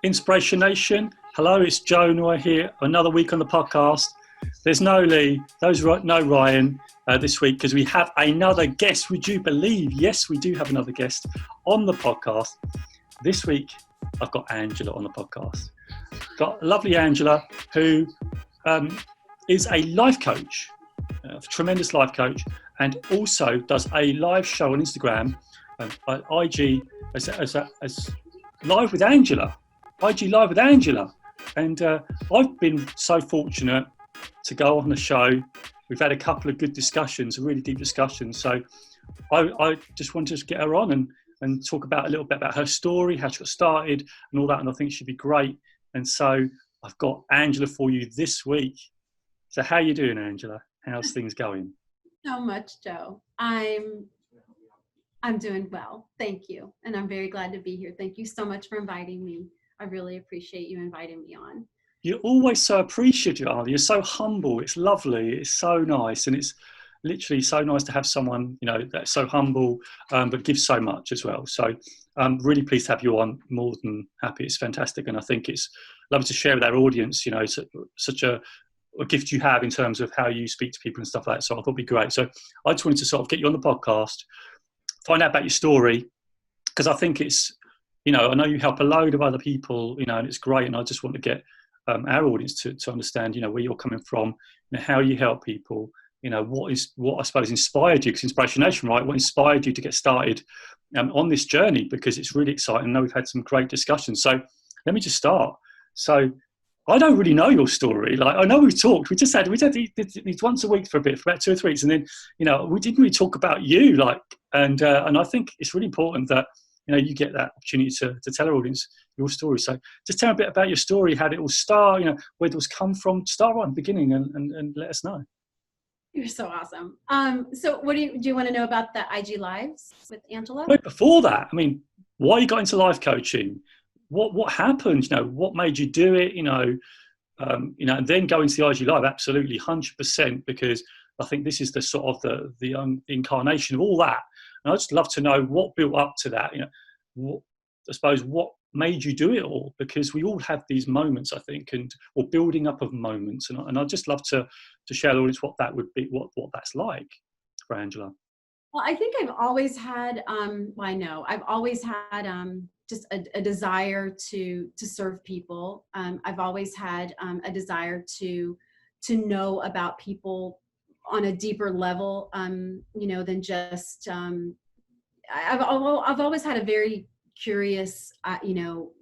Inspiration Nation. Hello, it's Joe Noy here. Another week on the podcast. There's no Lee, no Ryan this week because we have another guest. Would you believe? Yes, we do have another guest on the podcast. This week, I've got Angela on the podcast. Got lovely Angela, who is a life coach, a tremendous life coach, and also does a live show on Instagram, IG, as Live with Angela. IG Live with Angela. And I've been so fortunate to go on the show. We've had a couple of good discussions, really deep discussions. So I just wanted to get her on and talk about a little bit about her story, how she got started and all that. And I think she'd be great. And so I've got Angela for you this week. So how are you doing, Angela? How's things going? So much, Joe. I'm doing well. Thank you. And I'm very glad to be here. Thank you so much for inviting me. I really appreciate you inviting me on. You're always so appreciative, aren't you? You're so humble. It's lovely. It's so nice. And it's literally so nice to have someone, that's so humble, but gives so much as well. So I'm really pleased to have you on. More than happy. It's fantastic. And I think it's lovely to share with our audience, such a gift you have in terms of how you speak to people and stuff like that. So I thought it'd be great. So I just wanted to sort of get you on the podcast, find out about your story, because I think it's, I know you help a load of other people, and it's great. And I just want to get our audience to understand, where you're coming from, how you help people, what I suppose inspired you, because Inspiration Nation, right? What inspired you to get started on this journey, because it's really exciting. I know we've had some great discussions. So let me just start. So I don't really know your story. Like, I know we've talked, we had these once a week for a bit, for about 2 or 3 weeks. And then, we didn't really talk about you, and I think it's really important that, you get that opportunity to tell our audience your story. So just tell me a bit about your story, how did it all start, where it was come from. Start right at the beginning and let us know. You're so awesome. So what do you want to know about the IG Lives with Angela? Wait, before that, why you got into life coaching? What happened? What made you do it? And then go into the IG Live, absolutely 100%, because I think this is the sort of the incarnation of all that. And I'd just love to know what built up to that. What made you do it all? Because we all have these moments, I think, or building up of moments. And I'd just love to share with the audience what that would be, what that's like for Angela. Well, I think I've always had, I've always had just a desire to serve people. I've always had a desire to know about people on a deeper level, than just, I've always had a very curious, I've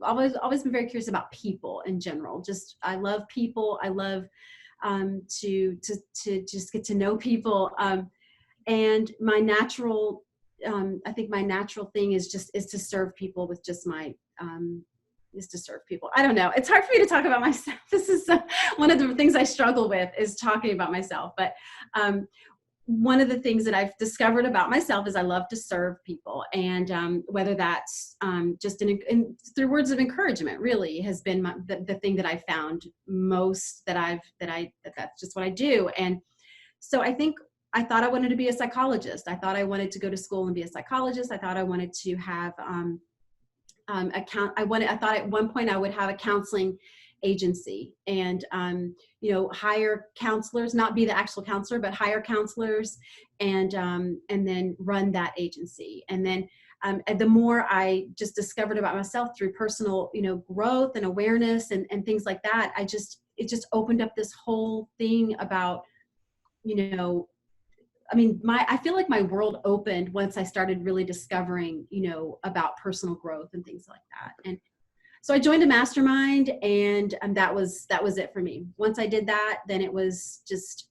always been very curious about people in general. Just, I love people. I love to just get to know people. And my natural, I think my natural thing is to serve people with just my, is to serve people. I don't know. It's hard for me to talk about myself. This is one of the things I struggle with, is talking about myself. But one of the things that I've discovered about myself is I love to serve people. And whether that's just through words of encouragement, really has been the thing that I found most that's just what I do. And so I thought I wanted to be a psychologist. I thought I wanted to go to school and be a psychologist. I thought I wanted to have I thought at one point I would have a counseling agency and, hire counselors, not be the actual counselor, but hire counselors and then run that agency. And then the more I just discovered about myself through personal, growth and awareness and things like that, it just opened up this whole thing about, I feel like my world opened once I started really discovering, about personal growth and things like that. And so I joined a mastermind, and that was it for me. Once I did that, then it was just,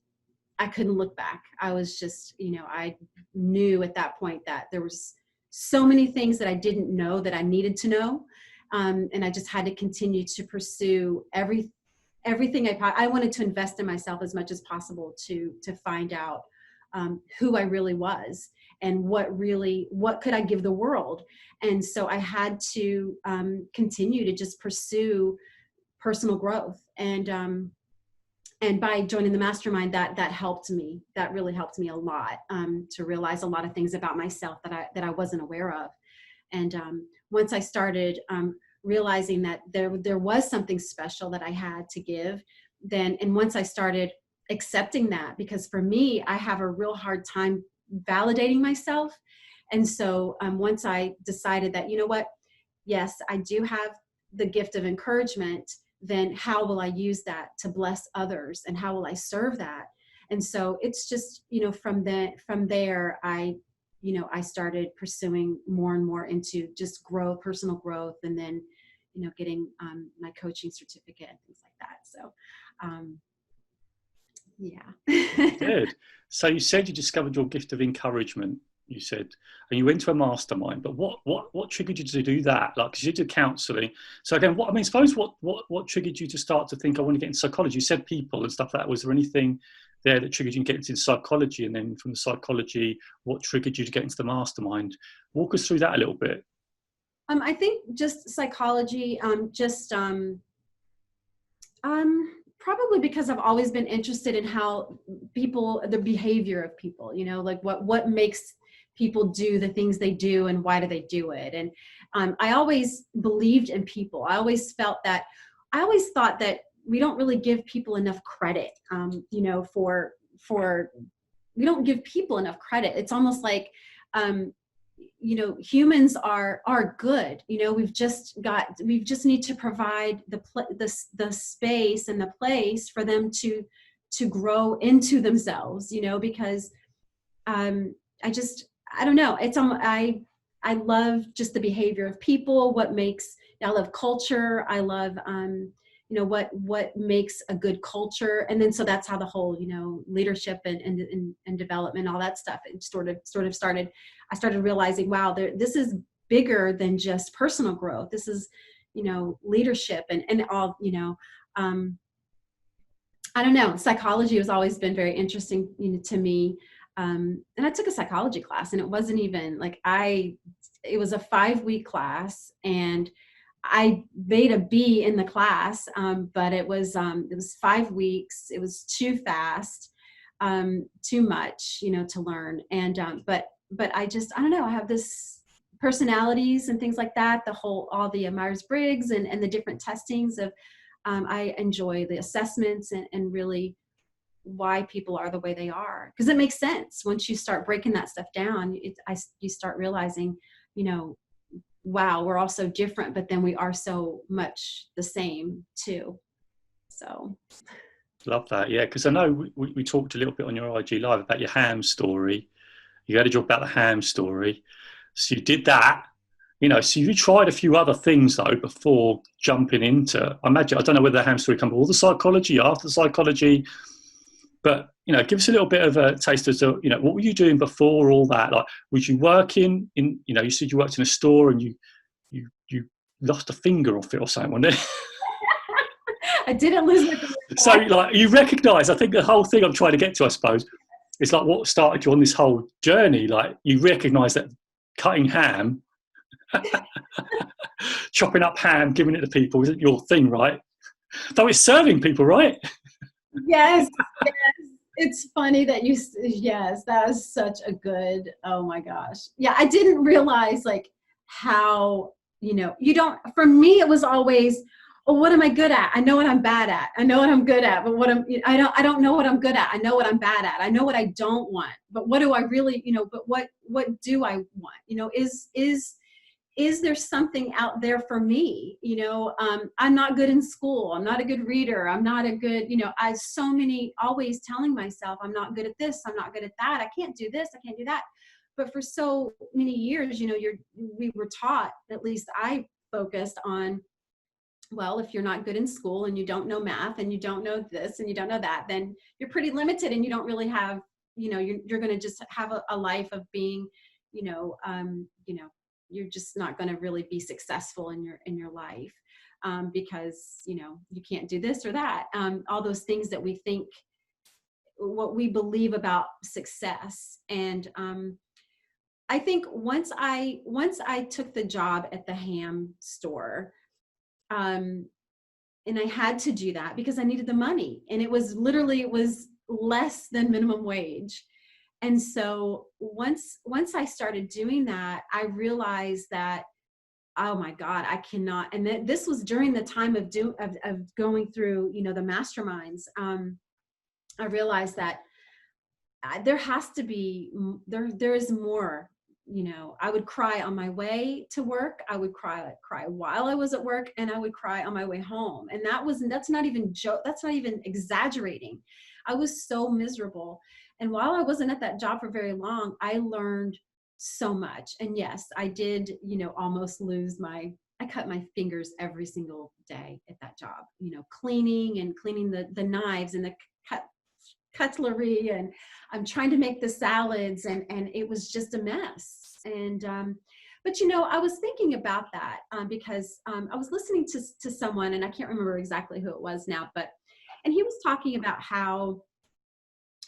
I couldn't look back. I was just, I knew at that point that there was so many things that I didn't know that I needed to know. And I just had to continue to pursue everything I wanted to invest in myself as much as possible to find out who I really was and what could I give the world. And so I had to continue to just pursue personal growth. And by joining the mastermind, that helped me. That really helped me a lot to realize a lot of things about myself that I wasn't aware of. And once I started realizing that there was something special that I had to give, then, and once I started accepting that, because for me, I have a real hard time validating myself. And so once I decided that, you know what, yes, I do have the gift of encouragement, then how will I use that to bless others, and how will I serve that? And so it's just, from there, I started pursuing more and more into just personal growth, and then, getting my coaching certificate and things like that. So, yeah. Good. So you said you discovered your gift of encouragement, you said, and you went to a mastermind, but what triggered you to do that? Like, because you did counseling. So again, suppose what triggered you to start to think, I want to get into psychology? You said people and stuff like that. Was there anything there that triggered you to get into psychology? And then from the psychology, what triggered you to get into the mastermind? Walk us through that a little bit. I think just psychology, probably because I've always been interested in how the behavior of people, like what makes people do the things they do and why do they do it. And I always believed in people. I always thought that we don't really give people enough credit, we don't give people enough credit. It's almost like, humans are good. We just need to provide the space and the place for them to grow into themselves, because I don't know. I love just the behavior of people. I love culture. I love, what makes a good culture. And then, so that's how the whole, leadership and development, all that stuff, it sort of started. I started realizing, wow, this is bigger than just personal growth. This is, leadership and all, I don't know. Psychology has always been very interesting, to me. And I took a psychology class, and it wasn't even like it was a 5-week class, and I made a B in the class, but it was 5 weeks. It was too fast, too much, to learn. And, but I don't know, I have this personalities and things like that, all the Myers-Briggs and the different testings of, I enjoy the assessments and really why people are the way they are, because it makes sense once you start breaking that stuff down. You start realizing, wow, we're all so different, but then we are so much the same too. So love that. Yeah, because I know we talked a little bit on your IG Live about your ham story. You had a job about the ham story, so you did that. So you tried a few other things though before jumping into. I don't know whether the ham story comes before the psychology, after the psychology. But, give us a little bit of a taste as to, what were you doing before all that? Like, was you working in, you said you worked in a store and you lost a finger off it or something, wasn't it? I didn't lose my finger. So, like, you recognise, I think the whole thing I'm trying to get to, I suppose, is like what started you on this whole journey. Like, you recognise that cutting ham, chopping up ham, giving it to people isn't your thing, right? Though it's serving people, right? Yes. It's funny that yes, that was such a good, oh my gosh. Yeah, I didn't realize like how, for me, it was always, oh, what am I good at? I know what I'm bad at. I know what I'm good at, but I don't know what I'm good at. I know what I'm bad at. I know what I don't want, but what do I really, but what do I want? Is there something out there for me? I'm not good in school. I'm not a good reader. I'm not a good, always telling myself, I'm not good at this. I'm not good at that. I can't do this. I can't do that. But for so many years, we were taught, at least I focused on, well, if you're not good in school and you don't know math and you don't know this and you don't know that, then you're pretty limited and you don't really have, you're going to just have a life of being, you're just not going to really be successful in your life, because, you can't do this or that. All those things that we think, what we believe about success. And I think once I took the job at the ham store, and I had to do that because I needed the money, and it was less than minimum wage. And so once I started doing that, I realized that oh my God, I cannot. And this was during the time of going through, you know, the masterminds. I realized that there has to be, there is more. You know, I would cry on my way to work. I would cry while I was at work, and I would cry on my way home. And that's not even that's not even exaggerating. I was so miserable. And while I wasn't at that job for very long, I learned so much. And yes, I did, you know, almost lose I cut my fingers every single day at that job, you know, cleaning the knives and the cutlery, and I'm trying to make the salads, and it was just a mess. And but you know, I was thinking about that because I was listening to someone, and I can't remember exactly who it was now, and he was talking about how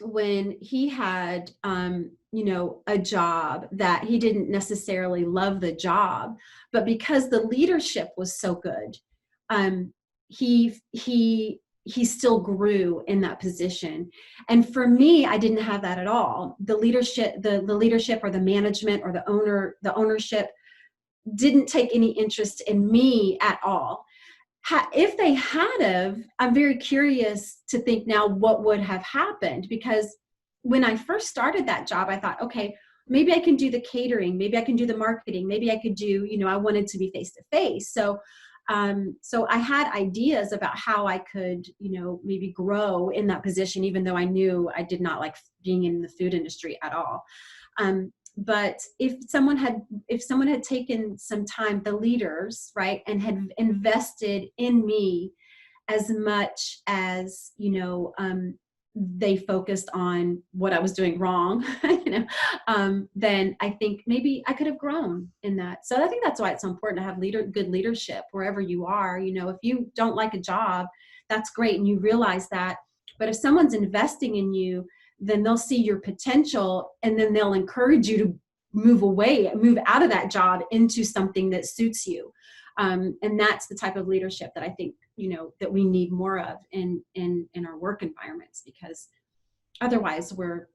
when he had you know, a job that he didn't necessarily love the job, but because the leadership was so good, he still grew in that position. And for me, I didn't have that at all. The leadership, the leadership or the management or the ownership didn't take any interest in me at all. If they had of, I'm very curious to think now what would have happened, because when I first started that job, I thought, okay, maybe I can do the catering, maybe I can do the marketing, maybe I could do, you know, I wanted to be face to face. So I had ideas about how I could, you know, maybe grow in that position, even though I knew I did not like being in the food industry at all. But if someone had taken some time, the leaders, right, and had invested in me as much as, you know, they focused on what I was doing wrong, you know, then I think maybe I could have grown in that. So I think that's why it's so important to have good leadership wherever you are. You know, if you don't like a job, that's great, and you realize that. But if someone's investing in you, then they'll see your potential, and then they'll encourage you to move out of that job into something that suits you. And that's the type of leadership that I think, you know, that we need more of in our work environments, because otherwise we're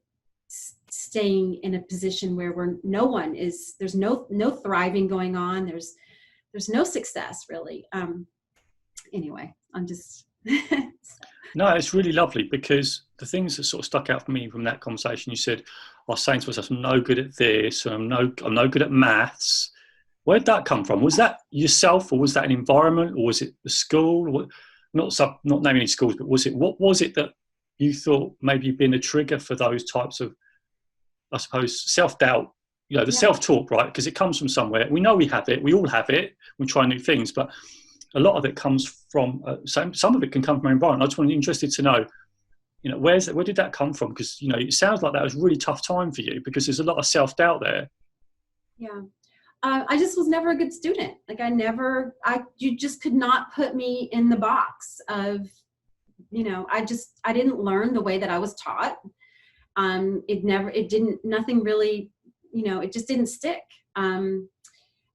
staying in a position where there's no thriving going on. There's no success really. Anyway, I'm just. No, it's really lovely, because the things that sort of stuck out for me from that conversation, you said, I was saying to myself, I'm no good at this, and I'm no good at maths. Where did that come from? Was that yourself, or was that an environment, or was it the school? Not naming any schools, but what was it that you thought maybe been a trigger for those types of, I suppose, self-doubt? You know, the self-talk, right? Because it comes from somewhere. We know we have it. We all have it. We try new things, but a lot of it comes from, some of it can come from our environment. I just want to be interested to know, you know, where did that come from? Because, you know, it sounds like that was a really tough time for you, because there's a lot of self-doubt there. Yeah. I just was never a good student. Like you just could not put me in the box of, you know, I didn't learn the way that I was taught. Nothing really, you know, it just didn't stick.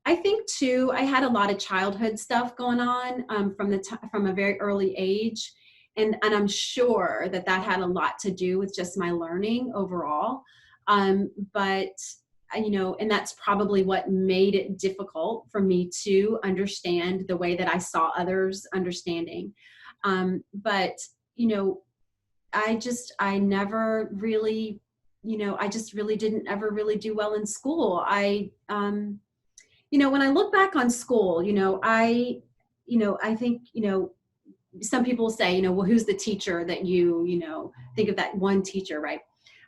I think too, I had a lot of childhood stuff going on from a very early age. And I'm sure that had a lot to do with just my learning overall. But, you know, and that's probably what made it difficult for me to understand the way that I saw others understanding. But, you know, I never really, you know, I just really didn't ever really do well in school. You know, when I look back on school, I think, some people say, well, who's the teacher that you think of, that one teacher, right?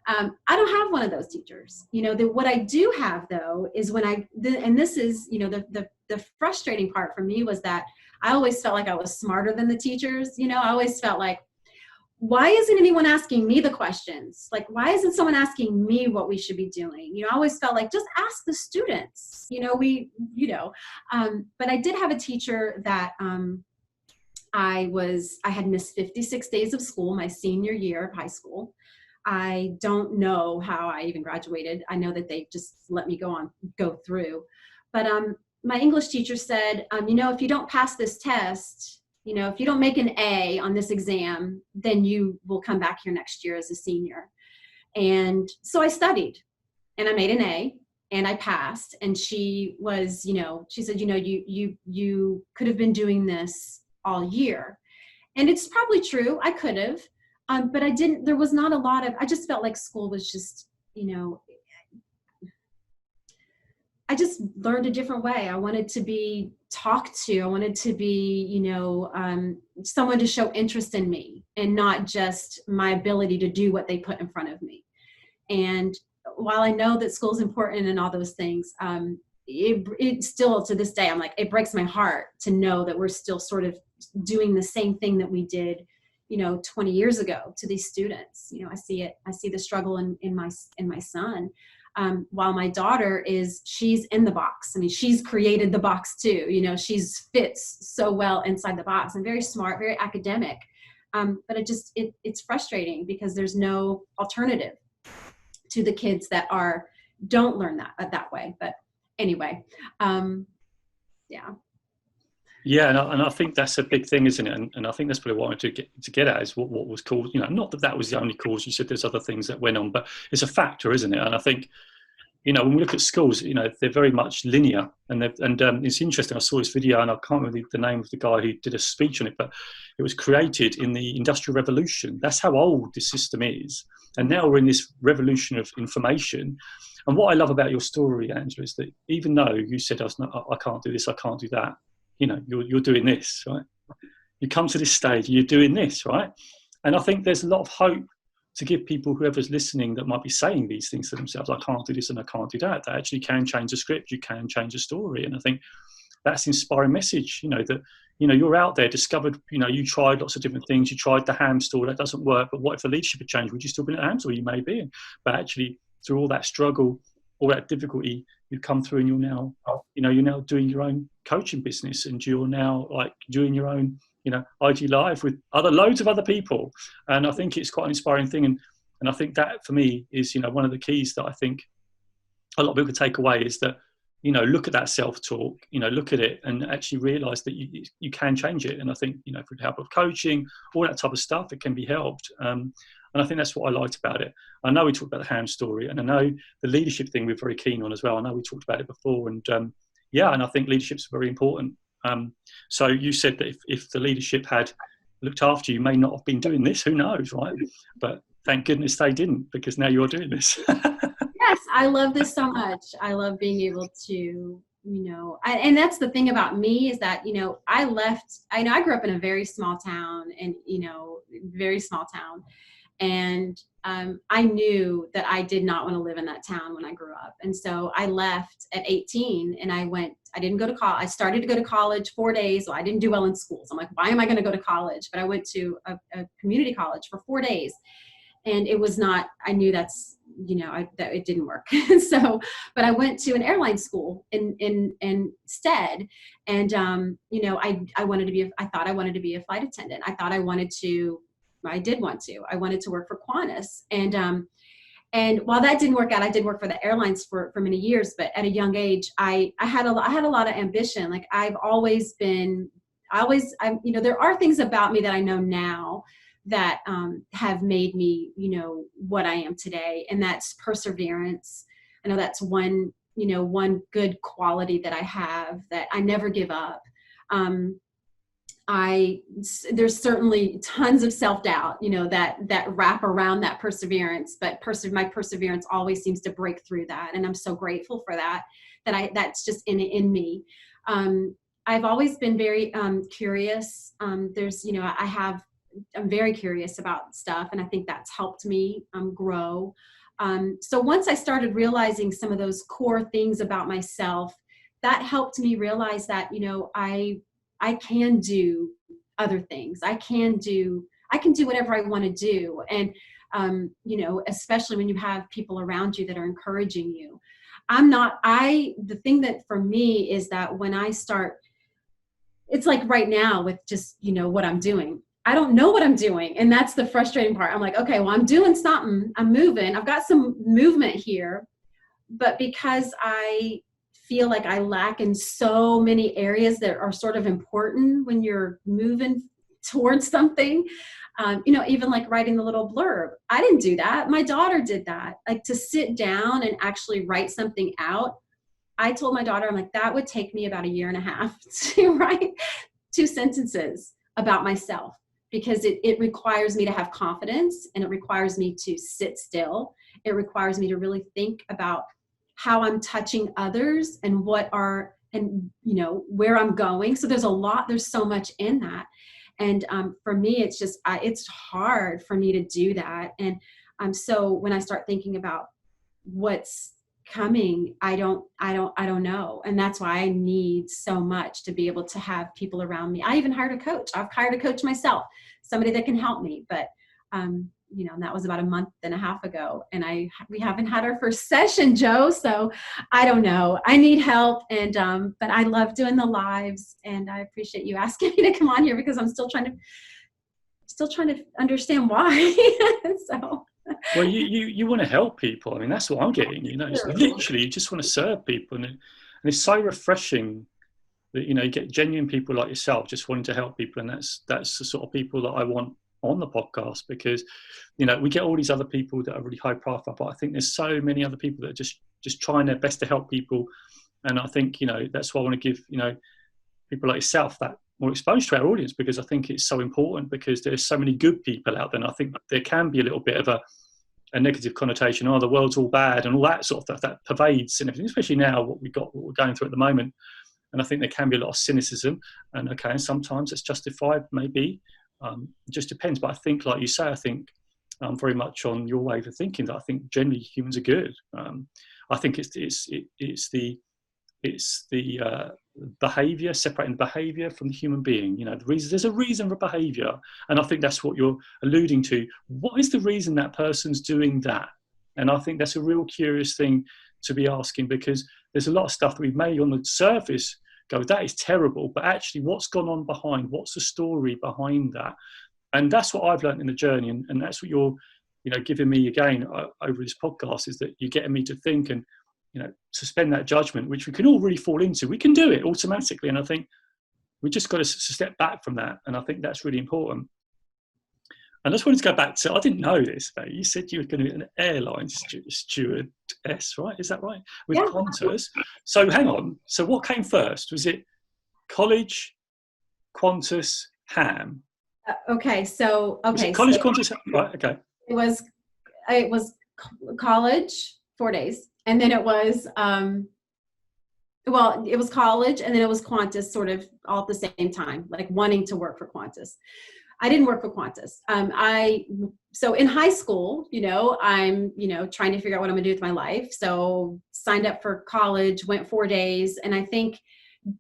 I don't have one of those teachers. What I do have though is and this is, the frustrating part for me was that I always felt like I was smarter than the teachers. I always felt like, why isn't anyone asking me the questions? Like, why isn't someone asking me what we should be doing? I always felt like, just ask the students, but I did have a teacher that, I had missed 56 days of school my senior year of high school. I don't know how I even graduated. I know that they just let me go through. But my English teacher said, if you don't pass this test, if you don't make an A on this exam, then you will come back here next year as a senior. And so I studied and I made an A and I passed. And she was, she said, you could have been doing this all year. And it's probably true. I could have, but I didn't. There was not a lot of. I just felt like school was just, I just learned a different way. I wanted to be talked to. I wanted to be, someone to show interest in me, and not just my ability to do what they put in front of me. And while I know that school is important and all those things, it still, to this day, I'm like, it breaks my heart to know that we're still sort of doing the same thing that we did, 20 years ago to these students. I see the struggle in my son. While my daughter she's in the box. I mean, she's created the box too. She's fits so well inside the box, and very smart, very academic. But it's frustrating because there's no alternative to the kids that don't learn that way. But anyway, yeah. Yeah, and I think that's a big thing, isn't it? And I think that's probably what I wanted to get at is what was caused. Not that was the only cause. You said there's other things that went on, but it's a factor, isn't it? And I think, when we look at schools, they're very much linear, and it's interesting. I saw this video, and I can't remember the name of the guy who did a speech on it, but it was created in the Industrial Revolution. That's how old this system is, and now we're in this revolution of information. And what I love about your story, Angela, is that even though you said, I can't do this, I can't do that, you're doing this, right? You come to this stage, you're doing this, right? And I think there's a lot of hope to give people, whoever's listening, that might be saying these things to themselves, I can't do this and I can't do that. That actually can change the script, you can change the story. And I think that's an inspiring message, that, you're out there, discovered, you tried lots of different things, you tried the ham store, that doesn't work, but what if the leadership had changed? Would you still be in the ham store? You may be. But actually, through all that struggle, all that difficulty, you've come through, and you're now doing your own coaching business, and you're now doing your own, IG Live with loads of other people. And I think it's quite an inspiring thing. And I think that for me is, one of the keys that I think a lot of people take away is that, look at that self-talk, look at it and actually realize that you can change it. And I think, for the help of coaching, all that type of stuff, it can be helped. And I think that's what I liked about it. I know we talked about the ham story, and I know the leadership thing we're very keen on as well. I know we talked about it before, and and I think leadership's very important. So you said that if the leadership had looked after you, may not have been doing this, who knows, right? But thank goodness they didn't, because now you're doing this. Yes, I love this so much. I love being able to, and that's the thing about me is that, I grew up in a very small town, and, very small town. And I knew that I did not want to live in that town when I grew up. And so I left at 18, and I didn't go to college. I started to go to college 4 days. So I didn't do well in school. So I'm like, why am I going to go to college? But I went to a community college for 4 days, and it was not, I knew that it didn't work. So, but I went to an airline school instead. And, I thought I wanted to be a flight attendant. I did want to. I wanted to work for Qantas. And while that didn't work out, I did work for the airlines for many years. But at a young age, I had a lot of ambition. Like there are things about me that I know now that have made me, what I am today. And that's perseverance. I know that's one good quality that I have, that I never give up. There's certainly tons of self-doubt, that wrap around that perseverance, but my perseverance always seems to break through that. And I'm so grateful for that that's just in me. I've always been very curious. I'm very curious about stuff, and I think that's helped me grow. So once I started realizing some of those core things about myself, that helped me realize that, I can do other things. I can do whatever I want to do. And, especially when you have people around you that are encouraging you. The thing that for me is that when I start, it's like right now with just, what I'm doing, I don't know what I'm doing. And that's the frustrating part. I'm like, okay, well, I'm doing something, I'm moving, I've got some movement here, but because I feel like I lack in so many areas that are sort of important when you're moving towards something. Even like writing the little blurb. I didn't do that. My daughter did that. Like to sit down and actually write something out. I told my daughter, I'm like, that would take me about 1.5 years to write 2 sentences about myself, because it requires me to have confidence, and it requires me to sit still. It requires me to really think about how I'm touching others and where I'm going. So there's so much in that. And for me, it's just, it's hard for me to do that. And so when I start thinking about what's coming, I don't know. And that's why I need so much to be able to have people around me. I even hired a coach. I've hired a coach myself, somebody that can help me. But, and that was about 1.5 months ago. And we haven't had our first session, Joe. So I don't know. I need help. And, but I love doing the lives, and I appreciate you asking me to come on here, because I'm still trying to understand why. So. Well, you want to help people. I mean, that's what I'm getting, it's literally, you just want to serve people. And it's so refreshing that, you get genuine people like yourself just wanting to help people. And that's the sort of people that I want on the podcast, because, we get all these other people that are really high profile, but I think there's so many other people that are just trying their best to help people. And I think, that's why I want to give, people like yourself that more exposure to our audience, because I think it's so important, because there's so many good people out there. And I think there can be a little bit of a negative connotation, the world's all bad and all that sort of stuff that pervades and everything, especially now what we're going through at the moment. And I think there can be a lot of cynicism, and sometimes it's justified, maybe. It just depends. But I think, like you say, I think very much on your way of thinking, that I think generally humans are good. I think it's the behavior, separating the behavior from the human being. There's a reason for behavior, and I think that's what you're alluding to. What is the reason that person's doing that? And I think that's a real curious thing to be asking, because there's a lot of stuff that we've made on the surface go, that is terrible, but actually what's gone on behind, what's the story behind that? And that's what I've learned in the journey, and that's what you're giving me again over this podcast, is that you're getting me to think and suspend that judgment, which we can all really fall into. We can do it automatically, and I think we just got to step back from that, and I think that's really important. And I just wanted to go back to, I didn't know this, but you said you were going to be an airline stewardess, right? Is that right? With Qantas. So hang on. So what came first? Was it college, Qantas, Ham? College, Qantas, right? Okay. It was college, 4 days, and then it was it was college, and then it was Qantas, sort of all at the same time, like wanting to work for Qantas. I didn't work for Qantas. So in high school, I'm, trying to figure out what I'm gonna do with my life. So signed up for college, went 4 days. And I think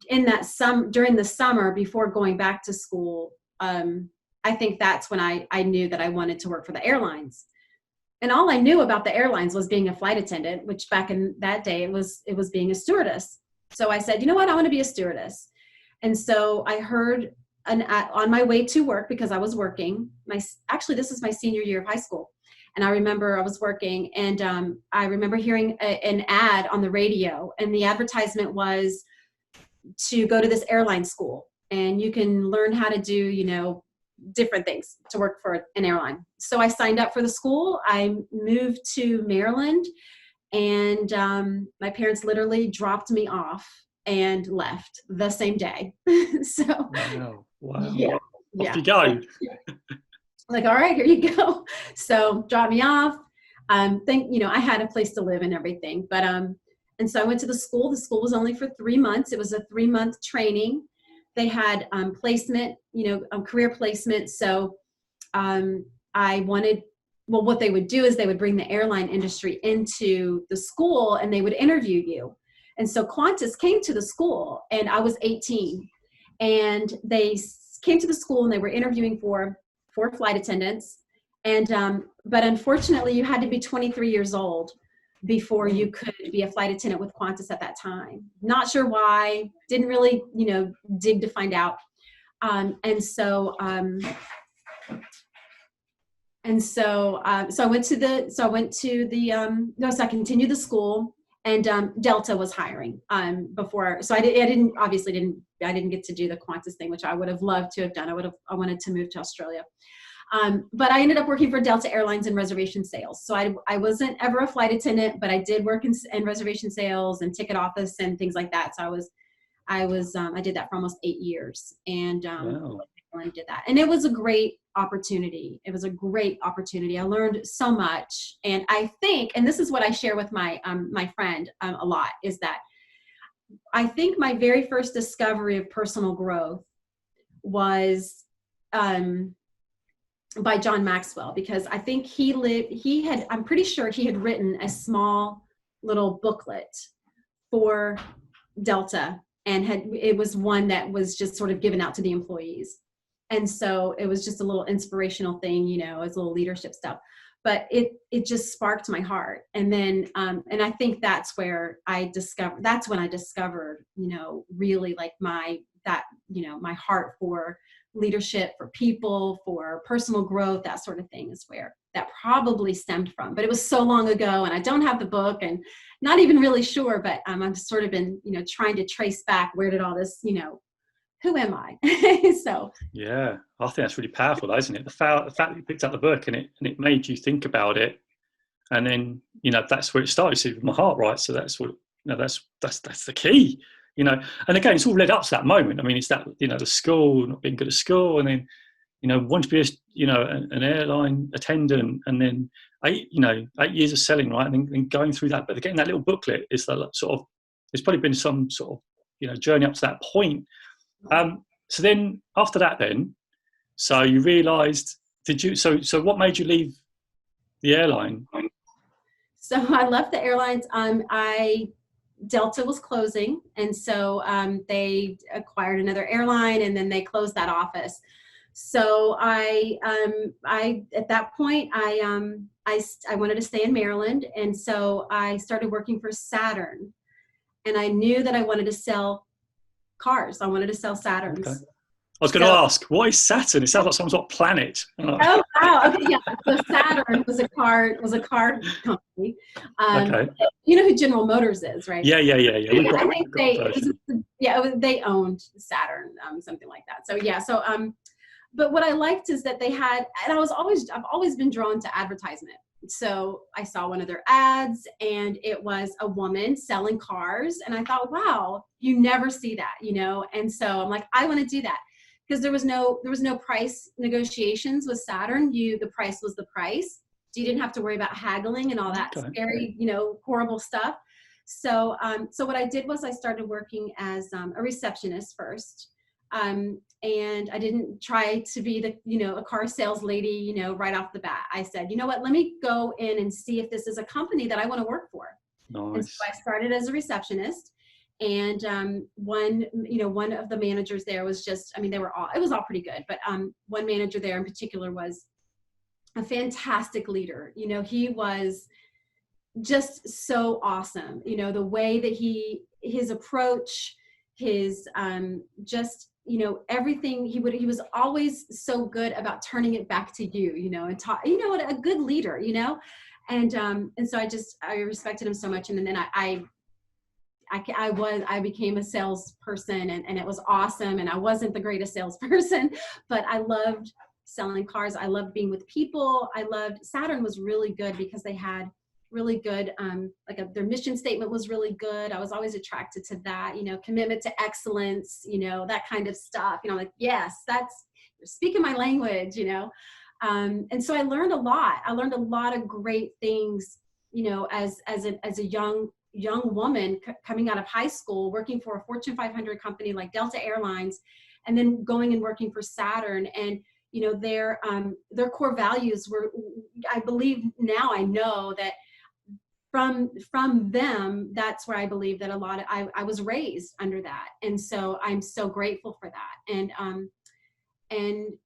during the summer before going back to school, I think that's when I knew that I wanted to work for the airlines. And all I knew about the airlines was being a flight attendant, which back in that day, it was being a stewardess. So I said, you know what, I want to be a stewardess. And so I heard on my way to work, because I was working, this is my senior year of high school. And I remember I was working, and I remember hearing an ad on the radio, and the advertisement was to go to this airline school, and you can learn how to do, different things to work for an airline. So I signed up for the school. I moved to Maryland, and my parents literally dropped me off and left the same day. So wow. Yeah. Off you go. Like, all right, here you go. So drop me off. I had a place to live and everything, but and so I went to the school. The school was only for 3 months. It was a 3-month training. They had placement, career placement. So what they would do is they would bring the airline industry into the school, and they would interview you. And so Qantas came to the school, and I was 18, and they came to the school, and they were interviewing for flight attendants. And, but unfortunately you had to be 23 years old before you could be a flight attendant with Qantas at that time. Not sure why, didn't really, dig to find out. So I continued the school, and Delta was hiring before. So I didn't get to do the Qantas thing, which I would have loved to have done. I wanted to move to Australia. But I ended up working for Delta Airlines in reservation sales. So I wasn't ever a flight attendant, but I did work in reservation sales and ticket office and things like that. So I did that for almost 8 years, and Wow. I did that, and it was a great opportunity. It was a great opportunity. I learned so much, and I think, and this is what I share with my my friend a lot, is that I think my very first discovery of personal growth was by John Maxwell, because I think I'm pretty sure he had written a small little booklet for Delta, and it was one that was just sort of given out to the employees. And so it was just a little inspirational thing, you know, as a little leadership stuff, but it just sparked my heart. And then, and I think that's when I discovered, you know, really like my heart for leadership, for people, for personal growth, that sort of thing is where that probably stemmed from. But it was so long ago, and I don't have the book, and not even really sure, but I'm sort of been, you know, trying to trace back, where did all this, you know, who am I? So Yeah, I think that's really powerful, though, isn't it? The fact that you picked up the book and it made you think about it, and then, you know, that's where it started. So with my heart, right? So that's what, you know, that's the key, you know. And again, it's all led up to that moment. I mean, it's that, you know, the school, not being good at school, and then, you know, wanting to be an airline attendant, and then 8 years of selling, right, and then going through that. But again, that little booklet is the sort of, it's probably been some sort of, you know, journey up to that point. So then after that, so you realised, so what made you leave the airline? So I left the airlines. Delta was closing, and so they acquired another airline, and then they closed that office. So I at that point I wanted to stay in Maryland, and so I started working for Saturn, and I knew that I wanted to sell cars. I wanted to sell Saturns. Okay. I was going to ask, what is Saturn? It sounds like some sort of planet. Oh wow! Okay, yeah. So Saturn was a car company. Okay. You know who General Motors is, right? Yeah. I think they owned Saturn, something like that. So yeah. So but what I liked is that they had, and I've always been drawn to advertisement. So I saw one of their ads, and it was a woman selling cars, and I thought, wow, you never see that, you know. And so I'm like, I want to do that. Because there was no price negotiations with Saturn. The price was the price. So you didn't have to worry about haggling and all that scary, you know, horrible stuff. So so what I did was I started working as a receptionist first. And I didn't try to be a car sales lady, you know, right off the bat. I said, you know what, let me go in and see if this is a company that I want to work for. Nice. And so I started as a receptionist. And one of the managers there was just, I mean, it was all pretty good, but one manager there in particular was a fantastic leader. You know, he was just so awesome. You know, the way that his approach, his just, you know, everything, he was always so good about turning it back to you, you know, and talk, you know, a good leader, you know. And so I respected him so much. And then I became a salesperson, and it was awesome. And I wasn't the greatest salesperson, but I loved selling cars. I loved being with people. Saturn was really good because they had really good, their mission statement was really good. I was always attracted to that, you know, commitment to excellence, you know, that kind of stuff. You know, like, yes, you're speaking my language, you know. And so I learned a lot. I learned a lot of great things, you know, as a young woman coming out of high school, working for a Fortune 500 company like Delta Airlines, and then going and working for Saturn. And, you know, their core values were, I believe now I know that from them, that's where I believe that I was raised under that. And so I'm so grateful for that. And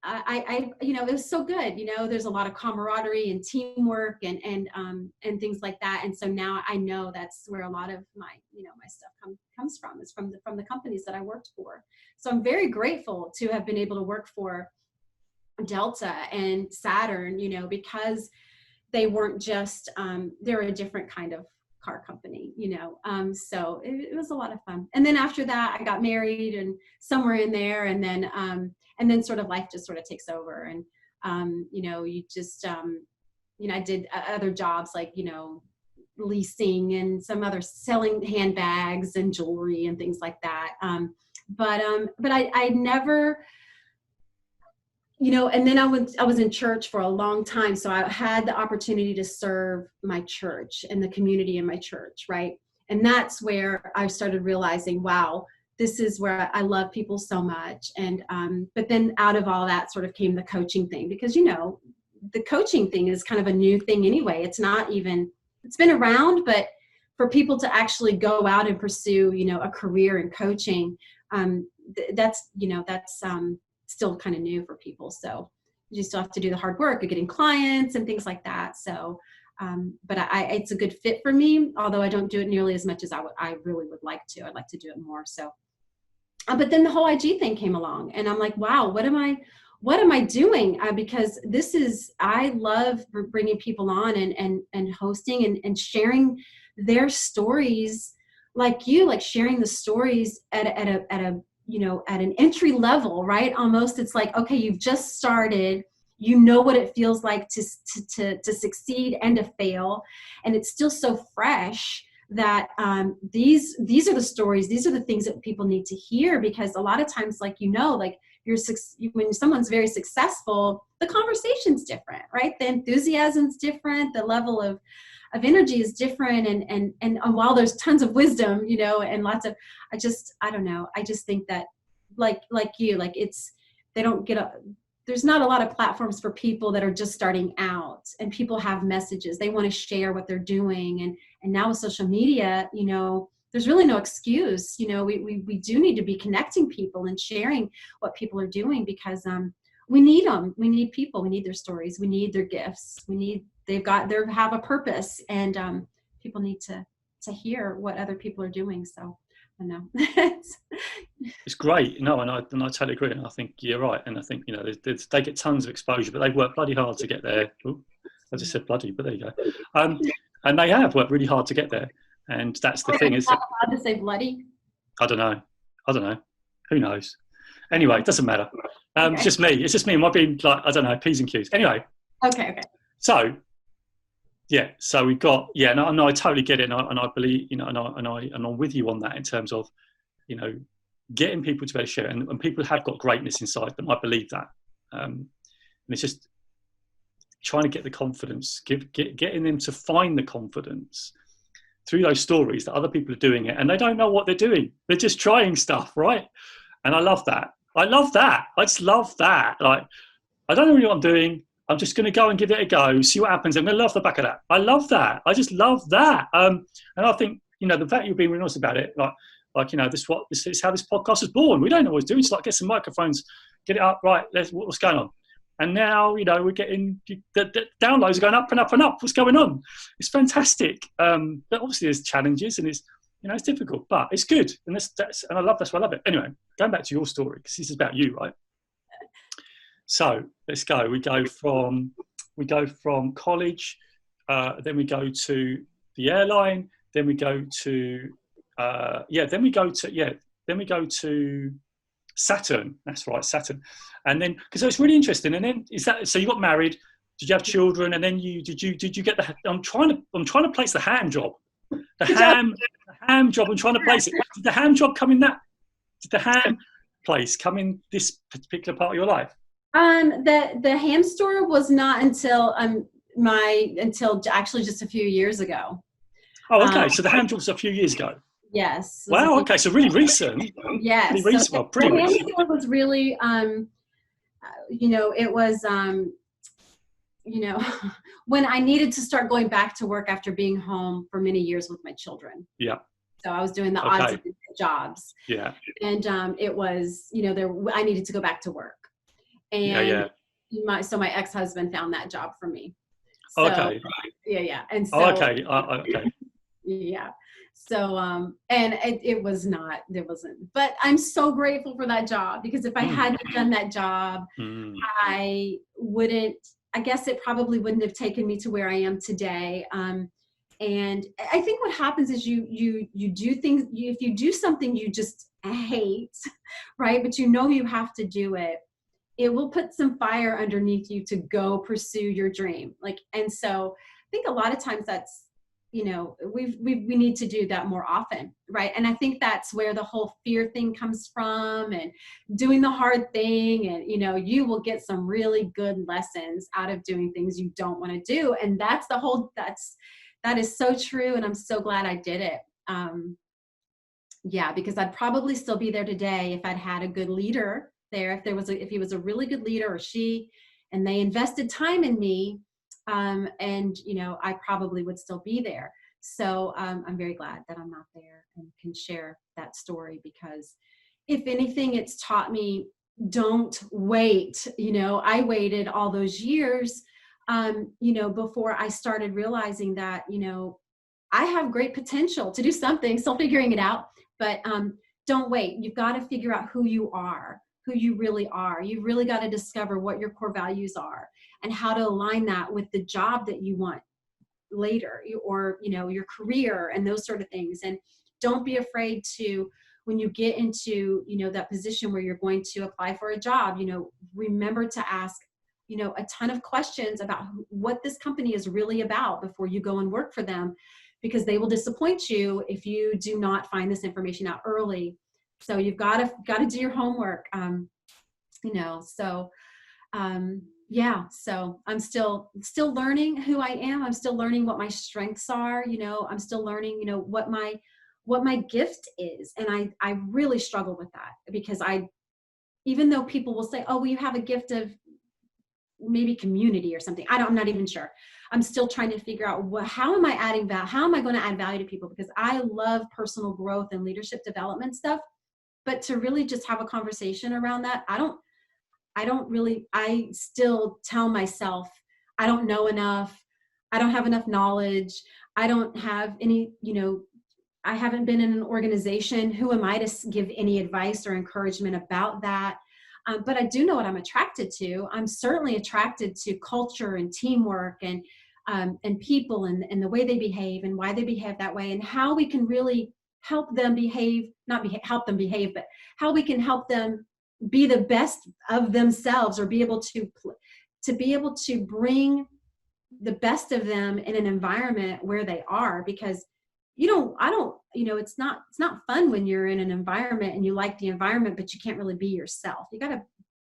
I you know, it was so good. You know, there's a lot of camaraderie and teamwork and things like that. And so now I know that's where a lot of my stuff comes from. It's from the companies that I worked for. So I'm very grateful to have been able to work for Delta and Saturn, you know, because they weren't just they're a different kind of car company, so it was a lot of fun. And then after that, I got married and somewhere in there, and then sort of life just sort of takes over. And, you just, I did other jobs like, leasing and some other selling handbags and jewelry and things like that. But I never, and then I was in church for a long time. So I had the opportunity to serve my church and the community in my church. Right. And that's where I started realizing, wow, this is where I love people so much. And, but then out of all that sort of came the coaching thing, because, the coaching thing is kind of a new thing anyway. It's been around, but for people to actually go out and pursue, a career in coaching, that's still kind of new for people. So you still have to do the hard work of getting clients and things like that. So, but it's a good fit for me, although I don't do it nearly as much as I really would like to. I'd like to do it more. So, but then the whole IG thing came along, and I'm like, wow, what am I doing? Because I love bringing people on and hosting and sharing their stories, like sharing the stories at an entry level, right? Almost, it's like, okay, you've just started, what it feels like to succeed and to fail. And it's still so fresh that these are the stories, these are the things that people need to hear, because a lot of times, like, when someone's very successful, the conversation's different, right? The enthusiasm's different, the level of energy is different. And while there's tons of wisdom, and lots of, I don't know. I just think that there's not a lot of platforms for people that are just starting out, and people have messages. They want to share what they're doing. And now with social media, there's really no excuse. We do need to be connecting people and sharing what people are doing, because we need them. We need people. We need their stories. We need their gifts. They have a purpose, and people need to hear what other people are doing. So I know. It's great. No, and I totally agree. And I think you're right. And I think, they get tons of exposure, but they work bloody hard to get there. Ooh, I just said bloody, but there you go. And they have worked really hard to get there. And that's the thing. Is allowed to say bloody? I don't know. Who knows? Anyway, it doesn't matter. Okay. It's just me. It's just me. It might be like, I don't know, P's and Q's. Anyway. Okay. So, yeah. So we've got, no, I totally get it. And I believe, and I'm with you on that in terms of, getting people to better share. And people have got greatness inside them. I believe that. And it's just trying to get the confidence, getting them to find the confidence through those stories that other people are doing it, and they don't know what they're doing. They're just trying stuff, right? And I love that. I just love that. Like, I don't know what I'm doing. I'm just going to go and give it a go, see what happens. I'm going to love the back of that. I love that. I just love that. And I think, the fact you're being really honest about it, this is how this podcast is born. We don't know what it's doing. It's like, get some microphones, get it up, right? What's going on? And now, we're getting, the downloads are going up and up and up. What's going on? It's fantastic. But obviously there's challenges, and it's, it's difficult, but it's good. And and I love, that's why I love it. Anyway, going back to your story, because this is about you, right? So let's go. We go from college, then we go to the airline, then we go to, then we go to Saturn. That's right, Saturn. And then, because it's really interesting. And then so you got married? Did you have children? And then did you get the? I'm trying to place the ham job. The ham job. I'm trying to place it. Did the ham job come in that? Did the ham place come in this particular part of your life? The ham store was not until actually just a few years ago. Oh, okay. So the ham job was a few years ago. Yes. Wow. Okay. So really recent. Yes. Really recent. So pretty the ham recent. store was really, it was, when I needed to start going back to work after being home for many years with my children. Yeah. So I was doing the odds of jobs. Yeah. And it was, I needed to go back to work. And my ex-husband found that job for me. So, okay. Yeah. And so. Oh, okay. Okay. Yeah. So, and it wasn't, but I'm so grateful for that job, because if I hadn't done that job, I guess it probably wouldn't have taken me to where I am today. And I think what happens is you do things, if you do something you just hate, right? But you know you have to do it, it will put some fire underneath you to go pursue your dream. Like, and so I think a lot of times that's, you know, we need to do that more often, right? And I think that's where the whole fear thing comes from, and doing the hard thing. And, you know, you will get some really good lessons out of doing things you don't want to do. And that's the whole, that is so true. And I'm so glad I did it. Yeah, because I'd probably still be there today if I'd had a good leader there, if he was a really good leader, or she, and they invested time in me. And, you know, I probably would still be there. So I'm very glad that I'm not there and can share that story, because if anything, it's taught me, don't wait. You know, I waited all those years, you know, before I started realizing that, you know, I have great potential to do something, still figuring it out, but don't wait. You've got to figure out who you are, who you really are. You've really got to discover what your core values are and how to align that with the job that you want later, or, you know, your career and those sort of things. And don't be afraid to, when you get into, you know, that position where you're going to apply for a job, you know, remember to ask, you know, a ton of questions about what this company is really about before you go and work for them, because they will disappoint you if you do not find this information out early. So you've got to do your homework, you know, so, yeah, so I'm still learning who I am. I'm still learning what my strengths are. You know, I'm still learning, you know, what my gift is. And I really struggle with that, because even though people will say, oh, well, you have a gift of maybe community or something. I'm not even sure. I'm still trying to figure out how am I adding value? How am I going to add value to people? Because I love personal growth and leadership development stuff, but to really just have a conversation around that, I still tell myself, I don't know enough. I don't have enough knowledge. I don't have any, you know, I haven't been in an organization. Who am I to give any advice or encouragement about that? But I do know what I'm attracted to. I'm certainly attracted to culture and teamwork and people and the way they behave and why they behave that way, and how we can really help them help them behave, but how we can help them be the best of themselves, or be able to bring the best of them in an environment where they are. Because it's not fun when you're in an environment and you like the environment, but you can't really be yourself. You got to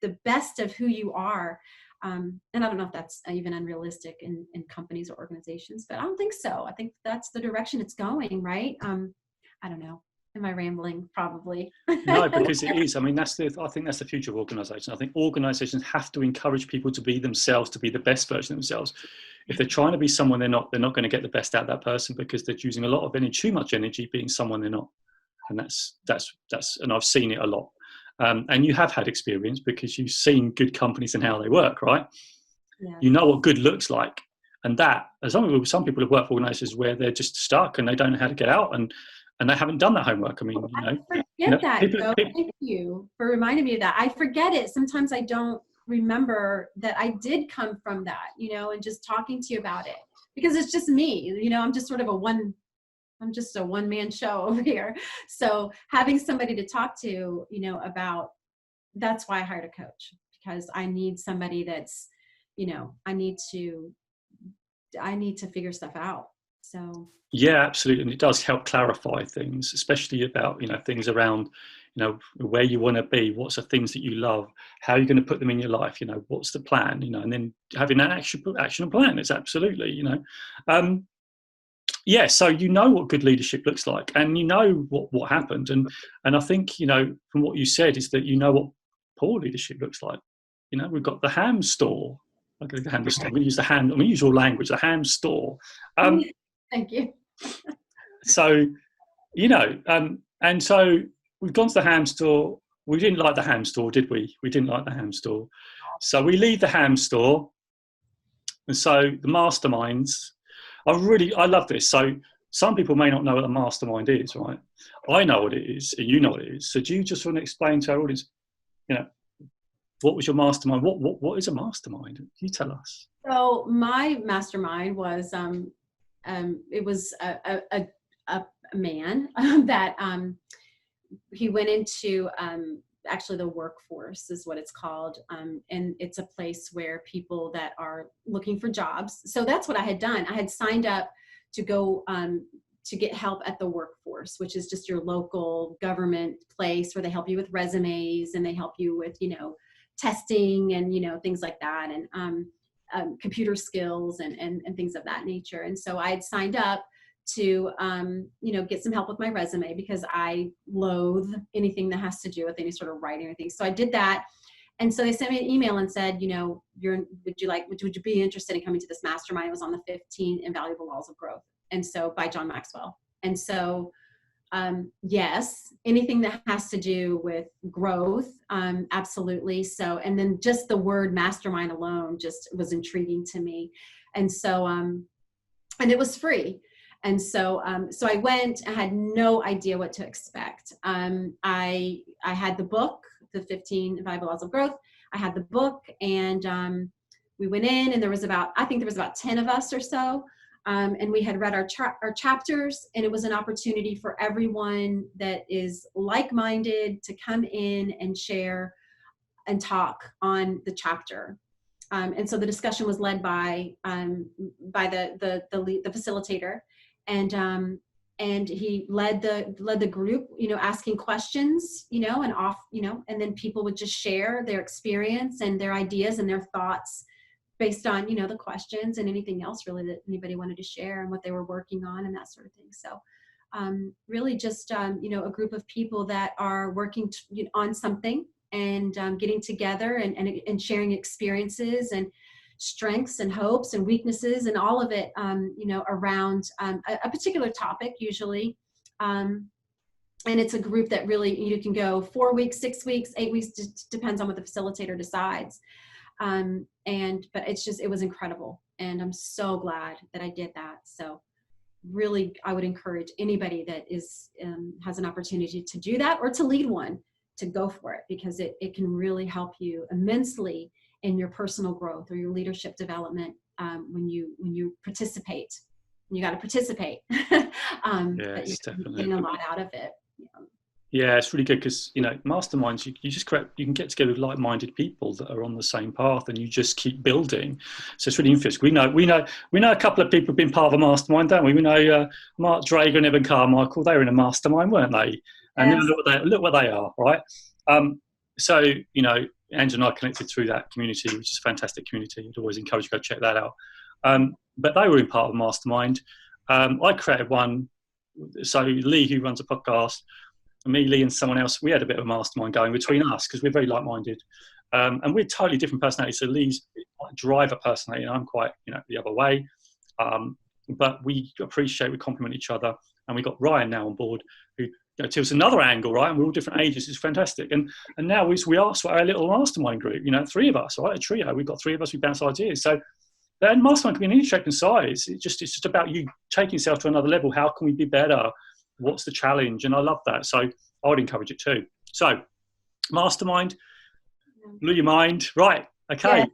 the best of who you are. And I don't know if that's even unrealistic in companies or organizations, but I don't think so. I think that's the direction it's going, right? I don't know. Am I rambling? Probably. No, because it is. I mean, I think that's the future of organisations. I think organisations have to encourage people to be themselves, to be the best version of themselves. If they're trying to be someone they're not going to get the best out of that person, because they're using a lot of energy, too much energy, being someone they're not. And that's, and I've seen it a lot. And you have had experience, because you've seen good companies and how they work, right? Yeah. You know what good looks like. And that, some people have worked for organisations where they're just stuck and they don't know how to get out, and they haven't done that homework. I mean, I forget that. Thank you for reminding me of that. I forget it. Sometimes I don't remember that I did come from that, and just talking to you about it, because it's just me, I'm just sort of a one-man show over here. So having somebody to talk to, about, that's why I hired a coach, because I need somebody that's, I need to figure stuff out. So yeah, absolutely. And it does help clarify things, especially about, things around, where you want to be, what's the things that you love, how you're going to put them in your life, what's the plan, and then having that action plan is absolutely, yeah, so what good leadership looks like, and what happened. And I think, from what you said, is that what poor leadership looks like. We've got the ham store. I'm going to use your language, the ham store. Thank you. So, and so we've gone to the ham store. We didn't like the ham store, did we? We didn't like the ham store. So we leave the ham store. And so the masterminds, I love this. So some people may not know what a mastermind is, right? I know what it is, and you know what it is. So do you just want to explain to our audience, what was your mastermind? What is a mastermind? Can you tell us? So my mastermind was it was a man that he went into actually the workforce is what it's called. And it's a place where people that are looking for jobs. So that's what I had done. I had signed up to go to get help at the workforce, which is just your local government place where they help you with resumes and they help you with, testing and, things like that. And computer skills and things of that nature. And so I had signed up to, get some help with my resume because I loathe anything that has to do with any sort of writing or anything. So I did that. And so they sent me an email and said, would you be interested in coming to this mastermind? It was on the 15 Invaluable Laws of Growth. And so by John Maxwell. And so, yes, anything that has to do with growth, absolutely. So, and then just the word mastermind alone just was intriguing to me. And so, and it was free. And so, so I went, I had no idea what to expect. I had the book, the 15 Invaluable Laws of Growth. I had the book and, we went in and there was about 10 of us or so. And we had read our chapters, and it was an opportunity for everyone that is like-minded to come in and share and talk on the chapter. And so the discussion was led by the facilitator, and he led the group, asking questions, and then people would just share their experience and their ideas and their thoughts based on, the questions and anything else really that anybody wanted to share and what they were working on and that sort of thing. So really just, a group of people that are working on something and getting together and sharing experiences and strengths and hopes and weaknesses and all of it, around a particular topic usually. And it's a group that really, you can go 4 weeks, 6 weeks, 8 weeks, just depends on what the facilitator decides. But it was incredible. And I'm so glad that I did that. So really, I would encourage anybody that has an opportunity to do that or to lead one to go for it, because it can really help you immensely in your personal growth or your leadership development, when you participate. You got to participate. Yes, definitely. Getting a lot out of it. Yeah, it's really good because, masterminds, you can get together with like-minded people that are on the same path, and you just keep building. So it's really interesting. We know a couple of people who've been part of a mastermind, don't we? We know Mark Drager and Evan Carmichael. They were in a mastermind, weren't they? And yes. Look what they are, right? So, Angela and I connected through that community, which is a fantastic community. I'd always encourage you to go check that out. But they were in part of a mastermind. I created one. So Lee, who runs a podcast, me, Lee, and someone else, we had a bit of a mastermind going between us because we're very like-minded. And we're totally different personalities. So Lee's quite a driver personality, and I'm quite, the other way. But we complement each other. And we got Ryan now on board, who tells another angle, right? And we're all different ages. It's fantastic. And now we are sort of a little mastermind group, 3 of us, right? A trio. We've got 3 of us, we bounce ideas. So that mastermind can be in any shape and size. It's just about you taking yourself to another level. How can we be better? What's the challenge? And I love that. So I would encourage it too. So mastermind, blew your mind. Right. Okay.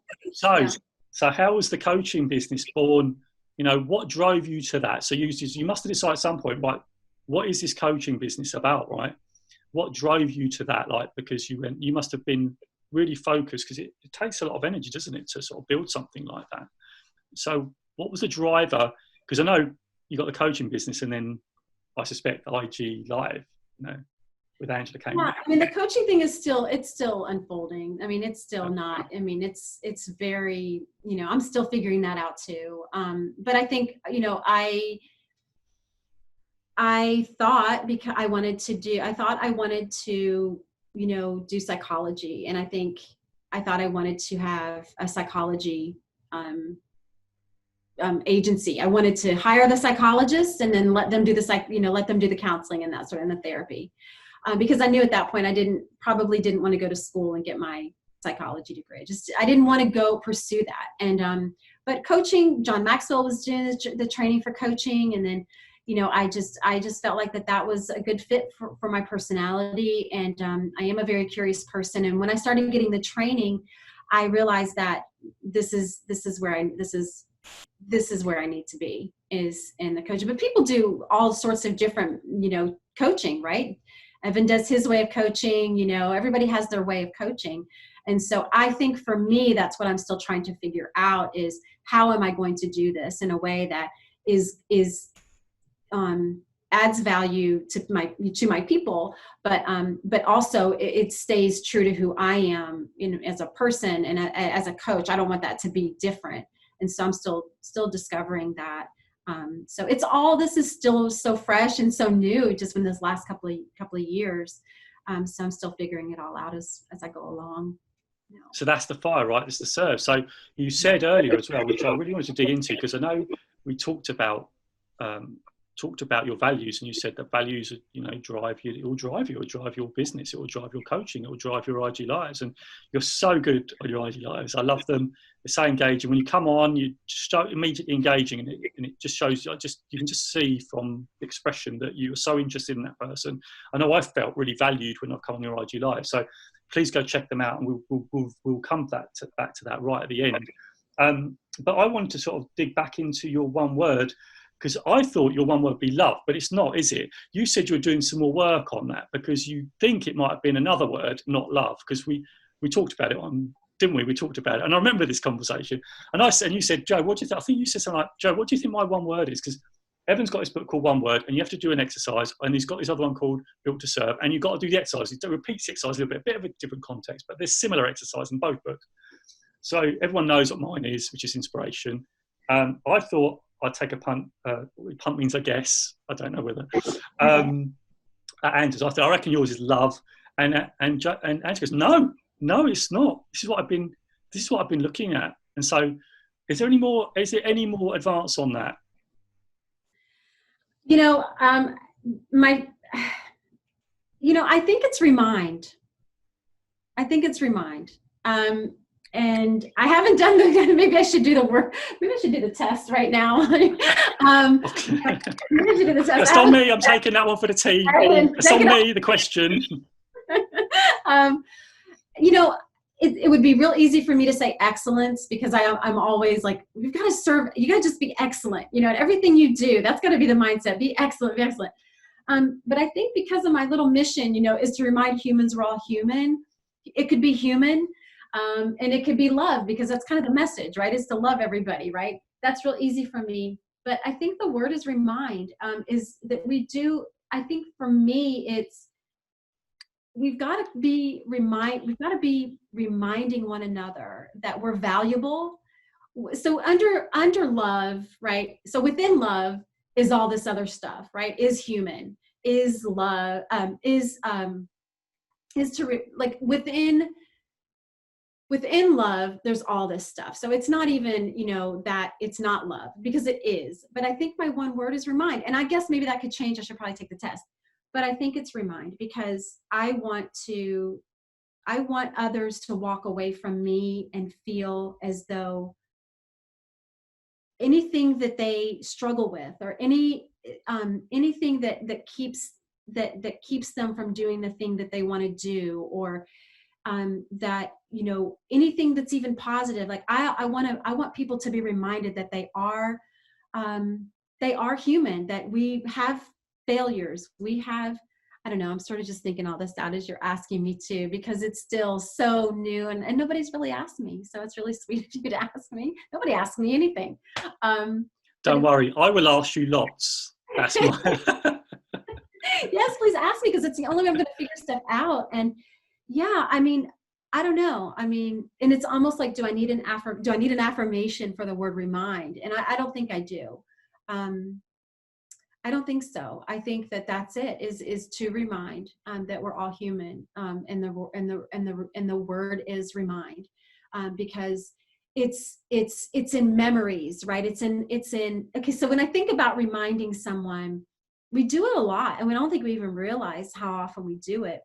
Yeah. So how was the coaching business born? What drove you to that? So you must have decided at some point, right, what is this coaching business about, right? What drove you to that? Because you must have been really focused, because it takes a lot of energy, doesn't it, to sort of build something like that. So what was the driver? Because I know you got the coaching business, and then I suspect IG Live, with Angela came. Yeah, the coaching thing is still unfolding. It's still not, it's very, I'm still figuring that out too. But I think, I thought because I wanted to do psychology. And I thought I wanted to have a psychology, agency. I wanted to hire the psychologists and then let them do the counseling and that sort of, and the therapy. Because I knew at that point I probably didn't want to go to school and get my psychology degree. I didn't want to go pursue that. And but coaching, John Maxwell was doing the training for coaching, and then I just felt like that was a good fit for my personality, and I am a very curious person. And when I started getting the training, I realized that this is this is where I need to be, is in the coaching. But people do all sorts of different, coaching, right? Evan does his way of coaching, everybody has their way of coaching. And so I think for me, that's what I'm still trying to figure out, is how am I going to do this in a way that is adds value to my people, but also it stays true to who I am as a person and as a coach. I don't want that to be different. And so I'm still discovering that. So this is still so fresh and so new, just in this last couple of years. So I'm still figuring it all out as I go along. So that's the fire, right? It's the serve. So you said earlier as well, which I really wanted to dig into, because I know we talked about your values, and you said that values, drive you. It will drive you. It will drive your business. It will drive your coaching. It will drive your IG lives. And you're so good on your IG lives. I love them. They're so engaging. When you come on, you start immediately engaging, and it just shows. You can just see from the expression that you are so interested in that person. I know I felt really valued when I've come on your IG live. So please go check them out, and we'll come back to that right at the end. But I wanted to sort of dig back into your one word, because I thought your one word would be love, but it's not, is it? You said you were doing some more work on that because you think it might have been another word, not love, because we talked about it didn't we? We talked about it. And I remember this conversation. And you said, Joe, what do you think? I think you said something like, Joe, what do you think my one word is? Because Evan's got his book called One Word, and you have to do an exercise, and he's got his other one called Built to Serve, and you've got to do the exercise. It repeats the exercise a little bit, a bit of a different context, but there's similar exercise in both books. So everyone knows what mine is, which is inspiration. I thought I'd take a punt. Punt means I guess. I don't know whether. At Andrew's, I reckon yours is love. And Andrew goes, no, it's not. This is what I've been looking at. And so, is there any more advance on that? I think it's remind. And I haven't done maybe I should do the work. Maybe I should do the test right now. Maybe I should do the test. That's on me. I'm taking that one for the team. It's on me, the question. It would be real easy for me to say excellence, because I'm always like, you've got to serve, you got to just be excellent, and everything you do, that's got to be the mindset, be excellent. But I think because of my little mission, is to remind humans we're all human. It could be human, and it could be love, because that's kind of the message, right? Is to love everybody, right? That's real easy for me. But I think the word is remind, is that I think for me, we've got to be reminding one another that we're valuable. So under love, right? So within love is all this other stuff, right? Is human, is love, within love, there's all this stuff. So it's not even, that it's not love, because it is. But I think my one word is remind. And I guess maybe that could change. I should probably take the test. But I think it's remind, because I want others to walk away from me and feel as though anything that they struggle with, or anything that keeps them from doing the thing that they want to do, or that anything that's even positive, like I want people to be reminded that they are human, that we have failures, I don't know, I'm sort of just thinking all this out as you're asking me to, because it's still so new, and nobody's really asked me, so it's really sweet of you to ask me. Nobody asked me anything. Don't worry, I will ask you lots. That's my Yes, please ask me, because it's the only way I'm going to figure stuff out. And yeah, I don't know. And it's almost like, do I need an affirmation for the word remind? And I don't think I do. I don't think so. I think that's it, is to remind that we're all human, and the word is remind, because it's in memories, right? It's in okay. So when I think about reminding someone, we do it a lot, and we don't think we even realize how often we do it.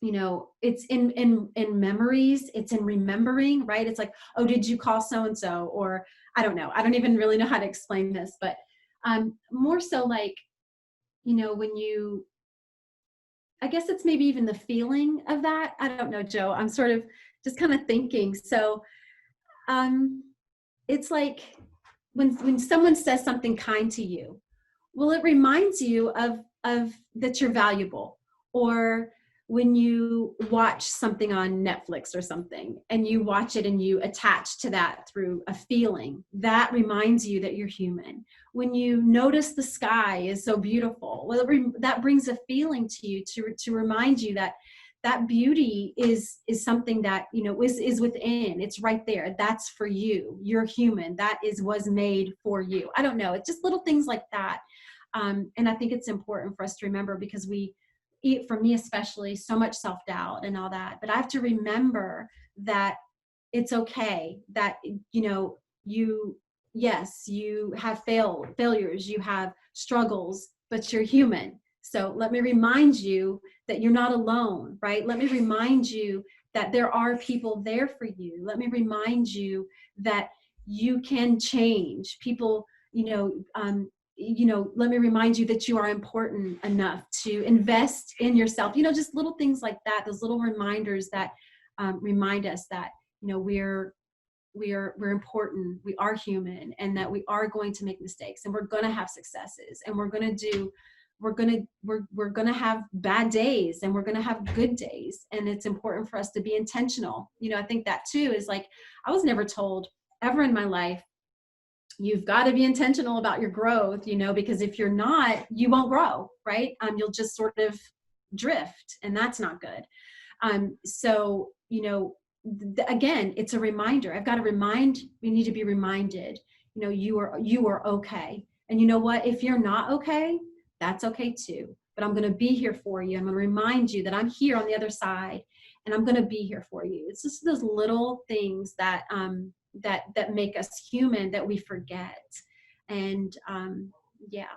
It's in memories, it's in remembering, right? It's like, oh, did you call so-and-so? Or I don't know. I don't even really know how to explain this, but more so like, I guess it's maybe even the feeling of that. I don't know, Joe. I'm sort of just kind of thinking. So it's like, when someone says something kind to you, well, it reminds you of that you're valuable. Or when you watch something on Netflix or something, and you watch it and you attach to that through a feeling, that reminds you that you're human. When you notice the sky is so beautiful, well, that brings a feeling to you to remind you that that beauty is something that, you know, is within. It's right there. That's for you. You're human. That was made for you. I don't know. It's just little things like that. And I think it's important for us to remember, because for me especially, so much self-doubt and all that. But I have to remember that it's okay, that, you know, yes, you have failures, you have struggles, but you're human. So let me remind you that you're not alone, right? Let me remind you that there are people there for you. Let me remind you that you can change. People, let me remind you that you are important enough to invest in yourself. You know, just little things like that, those little reminders that remind us that, you know, we're important, we are human, and that we are going to make mistakes, and we're going to have successes, and we're going to have bad days, and we're going to have good days. And it's important for us to be intentional. You know, I think that too is like, I was never told ever in my life, you've got to be intentional about your growth, you know, because if you're not, you won't grow, right? You'll just sort of drift, and that's not good. So, you know, again, it's a reminder. We need to be reminded, you know, you are okay. And you know what, if you're not okay, that's okay too. But I'm going to be here for you. I'm going to remind you that I'm here on the other side, and I'm going to be here for you. It's just those little things that that make us human that we forget. And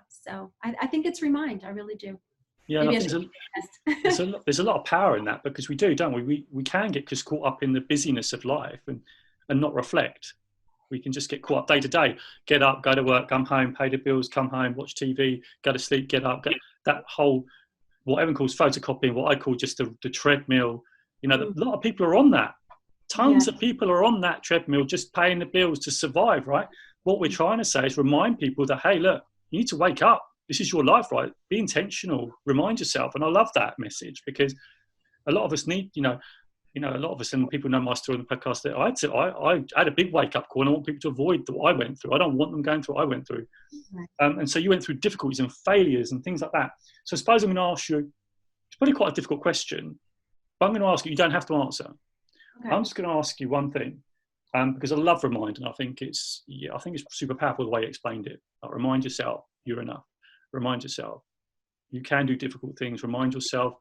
so I think it's remind. I really do. Yeah, and I think there's a lot of power in that, because we do, don't we? We can get just caught up in the busyness of life and not reflect. We can just get caught up day to day. Get up, go to work, come home, pay the bills, come home, watch TV, go to sleep, get up. That whole, what everyone calls photocopying, what I call just the treadmill. You know, a lot of people are on that. Tons of people are on that treadmill, just paying the bills to survive, right? What we're trying to say is remind people that, hey, look, you need to wake up. This is your life, right? Be intentional. Remind yourself. And I love that message, because a lot of us need, a lot of us, and people know my story on the podcast, that I had a big wake-up call, and I want people to avoid what I went through. I don't want them going through what I went through. Right. And so you went through difficulties and failures and things like that. So I suppose I'm going to ask you, it's probably quite a difficult question, but I'm going to ask you, you don't have to answer. Okay. I'm just going to ask you one thing, because I love remind, and I think it's super powerful the way you explained it. Like, remind yourself you're enough. Remind yourself you can do difficult things. Remind yourself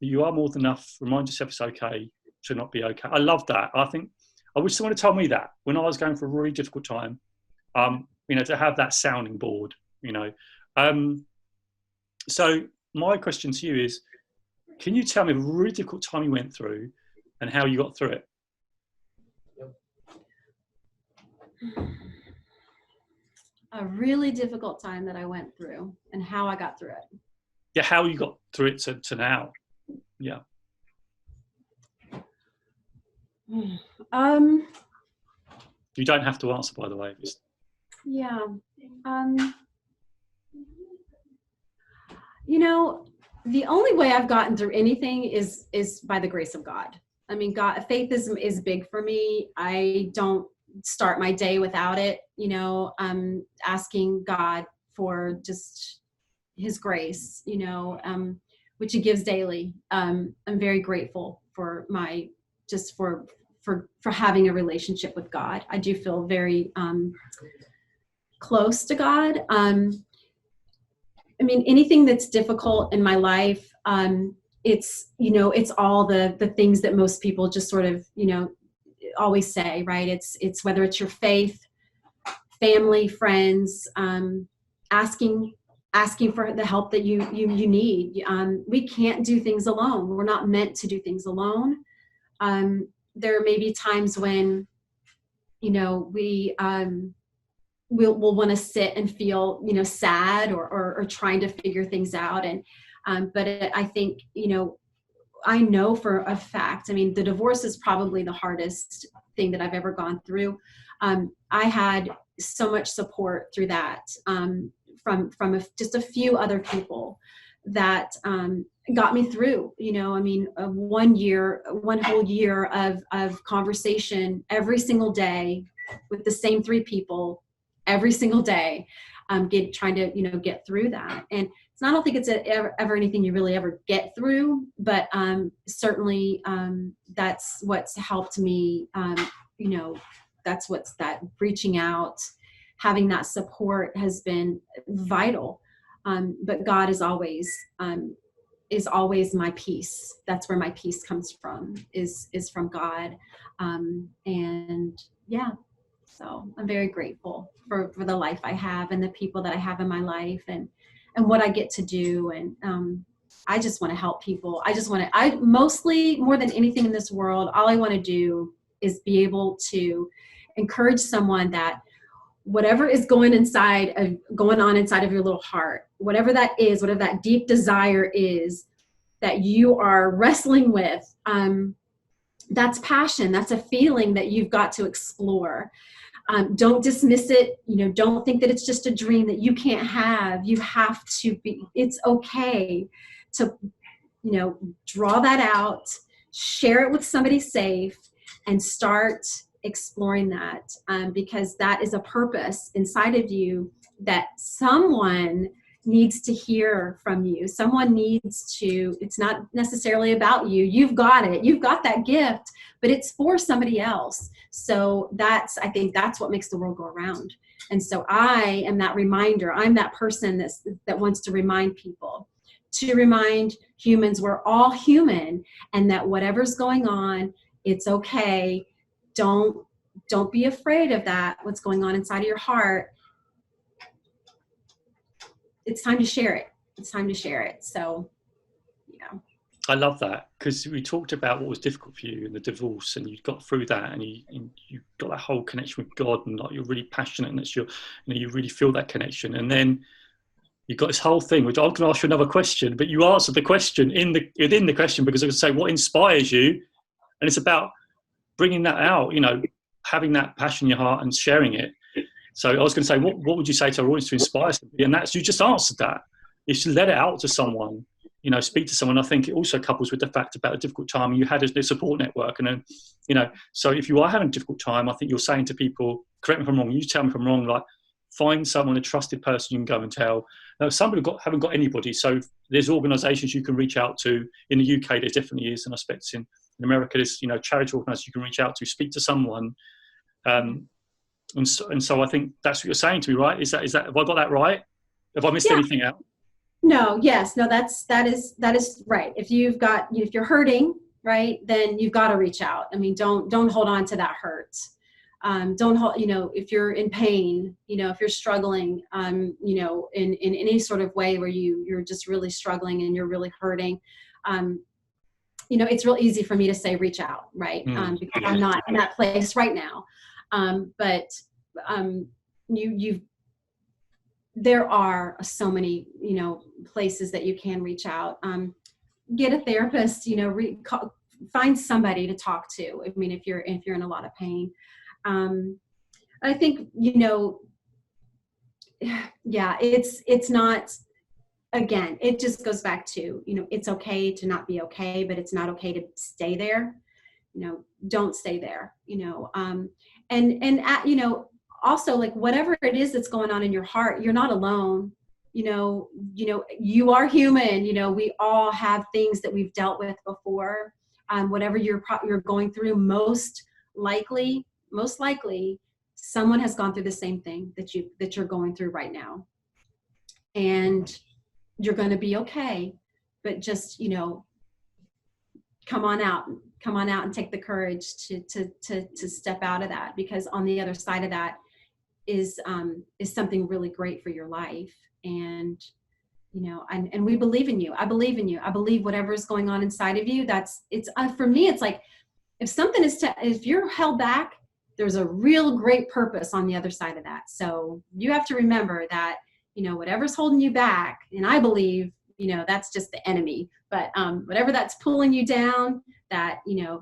that you are more than enough. Remind yourself it's okay to not be okay. I love that. I think I wish someone had told me that when I was going for a really difficult time. To have that sounding board. So my question to you is, can you tell me a really difficult time you went through and how you got through it? A really difficult time that I went through and how I got through it. Yeah, how you got through it to now. Yeah. You don't have to answer, by the way. Yeah. The only way I've gotten through anything is by the grace of God. I mean, God, faith is big for me. I don't start my day without it. I'm asking God for just his grace, which he gives daily. I'm very grateful for for having a relationship with God. I do feel very close to God. Anything that's difficult in my life, it's all the things that most people just sort of, always say, right? It's whether it's your faith, family, friends, asking for the help that you need. We can't do things alone. We're not meant to do things alone. There may be times when, we'll want to sit and feel, sad or trying to figure things out. But I think, I know for a fact, the divorce is probably the hardest thing that I've ever gone through. I had so much support through that, from just a few other people that got me through. I mean, one whole year of conversation every single day with the same three people every single day, trying to get through that. And I don't think it's ever anything you really ever get through, but certainly that's what's helped me. That reaching out, having that support has been vital. But God is always my peace. That's where my peace comes from, is from God. And yeah, so I'm very grateful for the life I have and the people that I have in my life, and what I get to do. And I just want to help people. I mostly, more than anything in this world, all I want to do is be able to encourage someone that whatever is going on inside of your little heart, whatever that is, whatever that deep desire is that you are wrestling with, that's passion. That's a feeling that you've got to explore. Don't dismiss it. Don't think that it's just a dream that you can't have. You have to be, it's okay to, draw that out, share it with somebody safe, and start exploring that, because that is a purpose inside of you that someone needs to hear from you. Someone needs to, it's not necessarily about you. You've got it. You've got that gift, but it's for somebody else. So I think that's what makes the world go around. And so I am that reminder. I'm that person that wants to remind people, to remind humans we're all human, and that whatever's going on, it's okay. Don't be afraid of that, what's going on inside of your heart. It's time to share it. It's time to share it. So, I love that, because we talked about what was difficult for you in the divorce, and you got through that, and you got that whole connection with God, and like you're really passionate, and you really feel that connection. And then you got this whole thing, which I'm going to ask you another question, but you answered the question within the question, because I could say what inspires you, and it's about bringing that out, having that passion in your heart and sharing it. So I was going to say, what would you say to our audience to inspire somebody? And that's, you just answered that. You should let it out to someone, speak to someone. I think it also couples with the fact about a difficult time you had a support network. And then, so if you are having a difficult time, I think you're saying to people, correct me if I'm wrong, you tell me if I'm wrong, like find someone, a trusted person you can go and tell. Now, some people haven't got anybody. So there's organisations you can reach out to. In the UK, there definitely is, and I expect in America, there's, charity organisations you can reach out to, speak to someone. And so I think that's what you're saying to me, right? Is that have I got that right? Have I missed anything out? No, yes, no, that is right. If you're hurting, right, then you've got to reach out. I mean, don't hold on to that hurt. Don't hold, if you're in pain, if you're struggling, in any sort of way where you're just really struggling and you're really hurting, it's real easy for me to say, reach out, right? Because I'm not in that place right now. But there are so many, places that you can reach out. Get a therapist, find somebody to talk to. I mean, if you're in a lot of pain. I think, it's not, again, it just goes back to, it's okay to not be okay, but it's not okay to stay there. Don't stay there, also, like, whatever it is that's going on in your heart, you're not alone. You are human. We all have things that we've dealt with before. Whatever you're going through, most likely, someone has gone through the same thing that you're going through right now, and you're going to be okay. But just come on out and take the courage to step out of that, because on the other side of that is something really great for your life. And and we believe in you. I believe in you. I believe whatever is going on inside of you, for me, it's like, if you're held back, there's a real great purpose on the other side of that. So you have to remember that, whatever's holding you back, and I believe, that's just the enemy, but whatever that's pulling you down, that,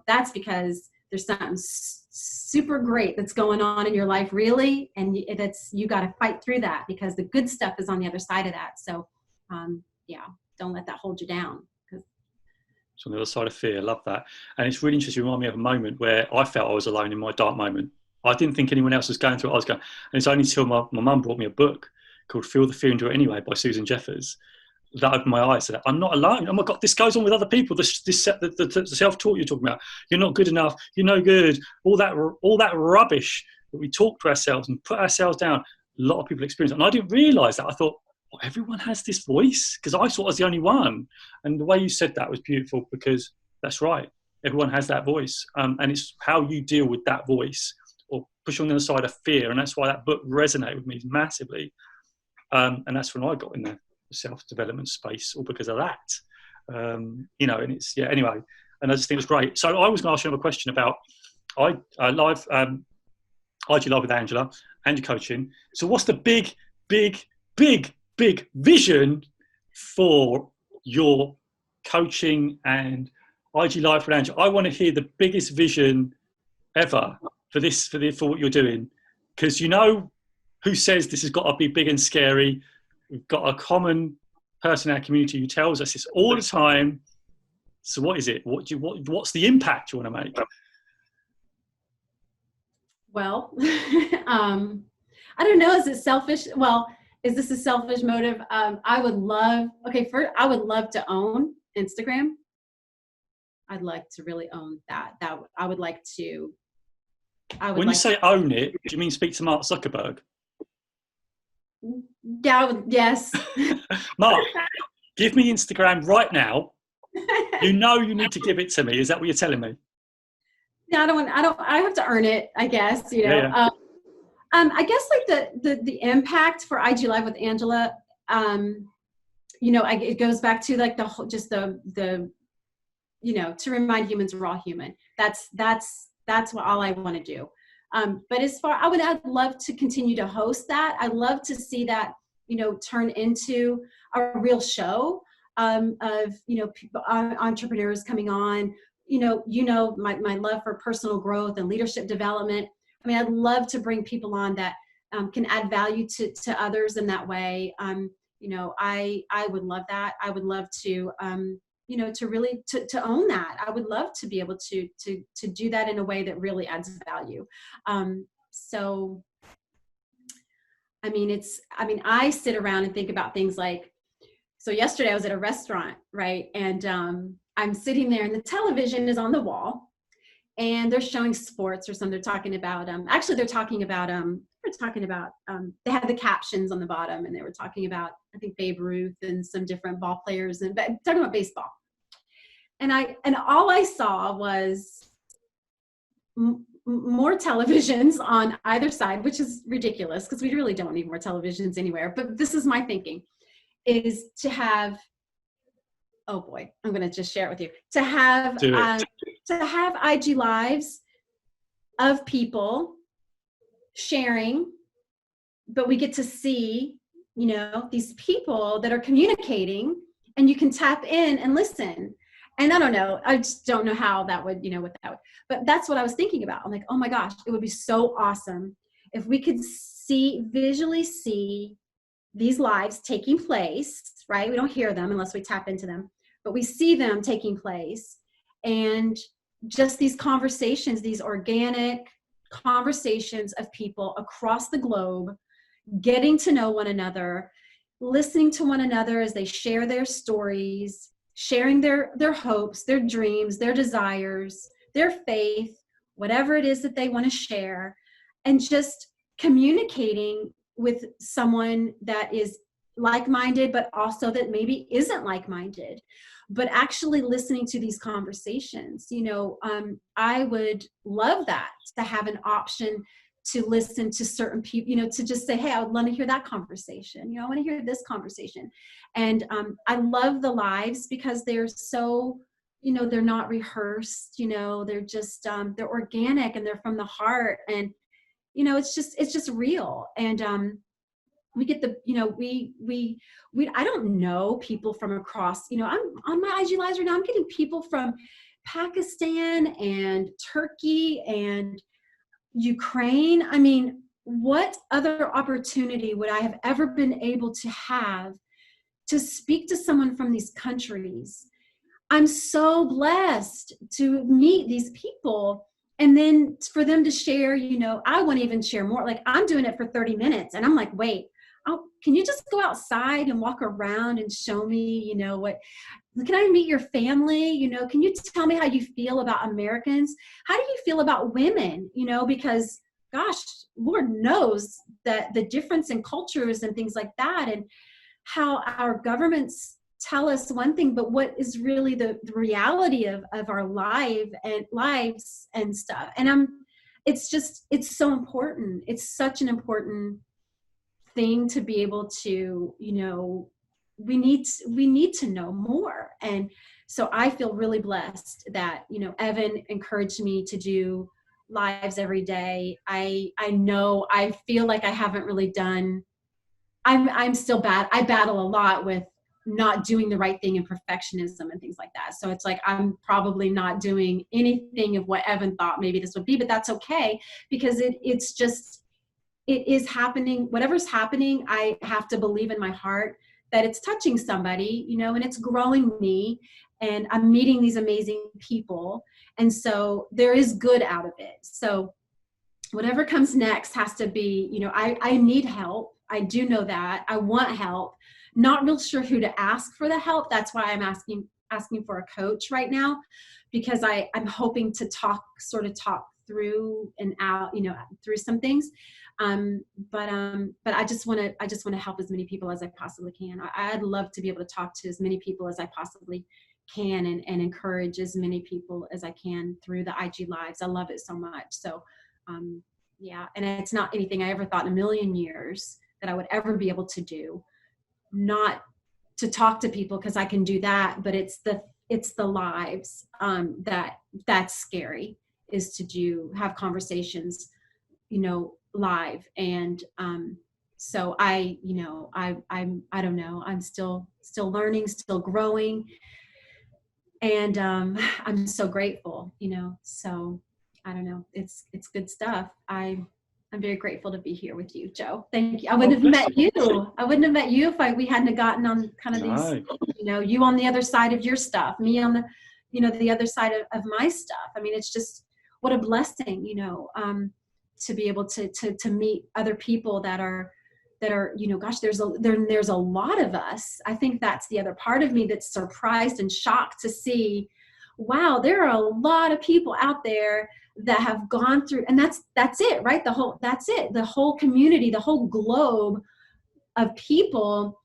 that's because there's something super great that's going on in your life, really, and you got to fight through that, because the good stuff is on the other side of that. So yeah, don't let that hold you down. It's on the other side of fear. Love that. And it's really interesting. You remind me of a moment where I felt I was alone in my dark moment. I didn't think anyone else was going through what I was going. And it's only until my mum brought me a book called Feel the Fear and Do It Anyway by Susan Jeffers that opened my eyes to that. I'm not alone. Oh my God, this goes on with other people. The self-talk you're talking about. You're not good enough. You're no good. All that rubbish that we talk to ourselves and put ourselves down. A lot of people experience it. And I didn't realise that. I thought, well, everyone has this voice, because I thought I was the only one. And the way you said that was beautiful, because that's right. Everyone has that voice. And it's how you deal with that voice or push on the other side of fear. And that's why that book resonated with me massively. And that's when I got in the self-development space, all because of that. You know, and it's, yeah, anyway. And I just think it's great. So I was going to ask you another question about IG Live with Angela and your coaching. So what's the big vision for your coaching and IG Live with Angela? I want to hear the biggest vision ever for what you're doing, because you know who says this has got to be big and scary. We've got a common person in our community who tells us this all the time. So what is it? What's the impact you want to make? Well, I don't know. Is it selfish? Well, is this a selfish motive? I would love to own Instagram. I'd like to really own that. I would like to. When you say own it, do you mean speak to Mark Zuckerberg? Yeah, yes. Mark, give me Instagram right now. You know you need to give it to me. Is that what you're telling me? No, I have to earn it, I guess, you know. Yeah. I guess like the impact for IG Live with Angela, you know, it goes back to like the you know, to remind humans we're all human. That's what all I want to do. But I'd love to continue to host that. I'd love to see that, you know, turn into a real show of, you know, entrepreneurs coming on, you know, my love for personal growth and leadership development. I mean, I'd love to bring people on that can add value to others in that way. You know, I would love that. I would love to, you know, to really to own that. I would love to be able to do that in a way that really adds value. So, I mean, I sit around and think about things like, so yesterday I was at a restaurant, right? And I'm sitting there and the television is on the wall and they're showing sports or something. They're talking about, they had the captions on the bottom and they were talking about, I think, Babe Ruth and some different ball players and talking about baseball. And all I saw was more televisions on either side, which is ridiculous because we really don't need more televisions anywhere. But this is my thinking, is to have, oh boy, I'm going to just share it with you, to have IG Lives of people sharing, but we get to see, you know, these people that are communicating and you can tap in and listen. And I don't know, I just don't know how that would, you know, what that would, but that's what I was thinking about. I'm like, oh my gosh, it would be so awesome if we could visually see these lives taking place, right? We don't hear them unless we tap into them, but we see them taking place. And just these conversations, these organic conversations of people across the globe, getting to know one another, listening to one another as they share their stories, sharing their hopes, their dreams, their desires, their faith, whatever it is that they want to share, and just communicating with someone that is like-minded, but also that maybe isn't like-minded, but actually listening to these conversations. You know, I would love that, to have an option to listen to certain people, you know, to just say, hey, I would love to hear that conversation. You know, I want to hear this conversation. And I love the lives because they're so, you know, they're not rehearsed, you know, they're just, they're organic and they're from the heart. And, you know, it's just real. And we get the, you know, we I don't know people from across, you know, I'm on my IG Lives right now, I'm getting people from Pakistan and Turkey and Ukraine. I mean, what other opportunity would I have ever been able to have to speak to someone from these countries? I'm so blessed to meet these people. And then for them to share, I want to even share more. Like, I'm doing it for 30 minutes and I'm like, wait, can you just go outside and walk around and show me, what, can I meet your family? Can you tell me how you feel about Americans? How do you feel about women? Because gosh, Lord knows that the difference in cultures and things like that, and how our governments tell us one thing, but what is really the reality of our lives and stuff. And it's so important. It's such an important thing to be able to, we need to know more. And so I feel really blessed that, Evan encouraged me to do lives every day. I know, I feel like I haven't really done, I'm still bad. I battle a lot with not doing the right thing and perfectionism and things like that. So it's like, I'm probably not doing anything of what Evan thought maybe this would be, but that's okay, because it is happening. Whatever's happening, I have to believe in my heart that it's touching somebody, and it's growing me, and I'm meeting these amazing people. And so there is good out of it. So whatever comes next has to be, I need help. I do know that. I want help. Not real sure who to ask for the help. That's why I'm asking for a coach right now, because I'm hoping to talk through and out, through some things. But I just want to help as many people as I possibly can. I'd love to be able to talk to as many people as I possibly can, and encourage as many people as I can through the IG Lives. I love it so much. So, yeah, and it's not anything I ever thought in a million years that I would ever be able to do, not to talk to people, because I can do that, but it's the lives, that's scary, is to have conversations, live. And so I don't know, I'm still learning, still growing, and I'm so grateful, so I don't know, it's good stuff. I'm very grateful to be here with you, Joe. Thank you. I wouldn't have met you. I wouldn't have met you if we hadn't gotten on kind of these, you on the other side of your stuff, me on the, the other side of my stuff. I mean, it's just, what a blessing, to be able to meet other people that are, gosh, there's a lot of us. I think that's the other part of me that's surprised and shocked to see, wow, there are a lot of people out there that have gone through, and that's it, right? The whole community, the whole globe of people,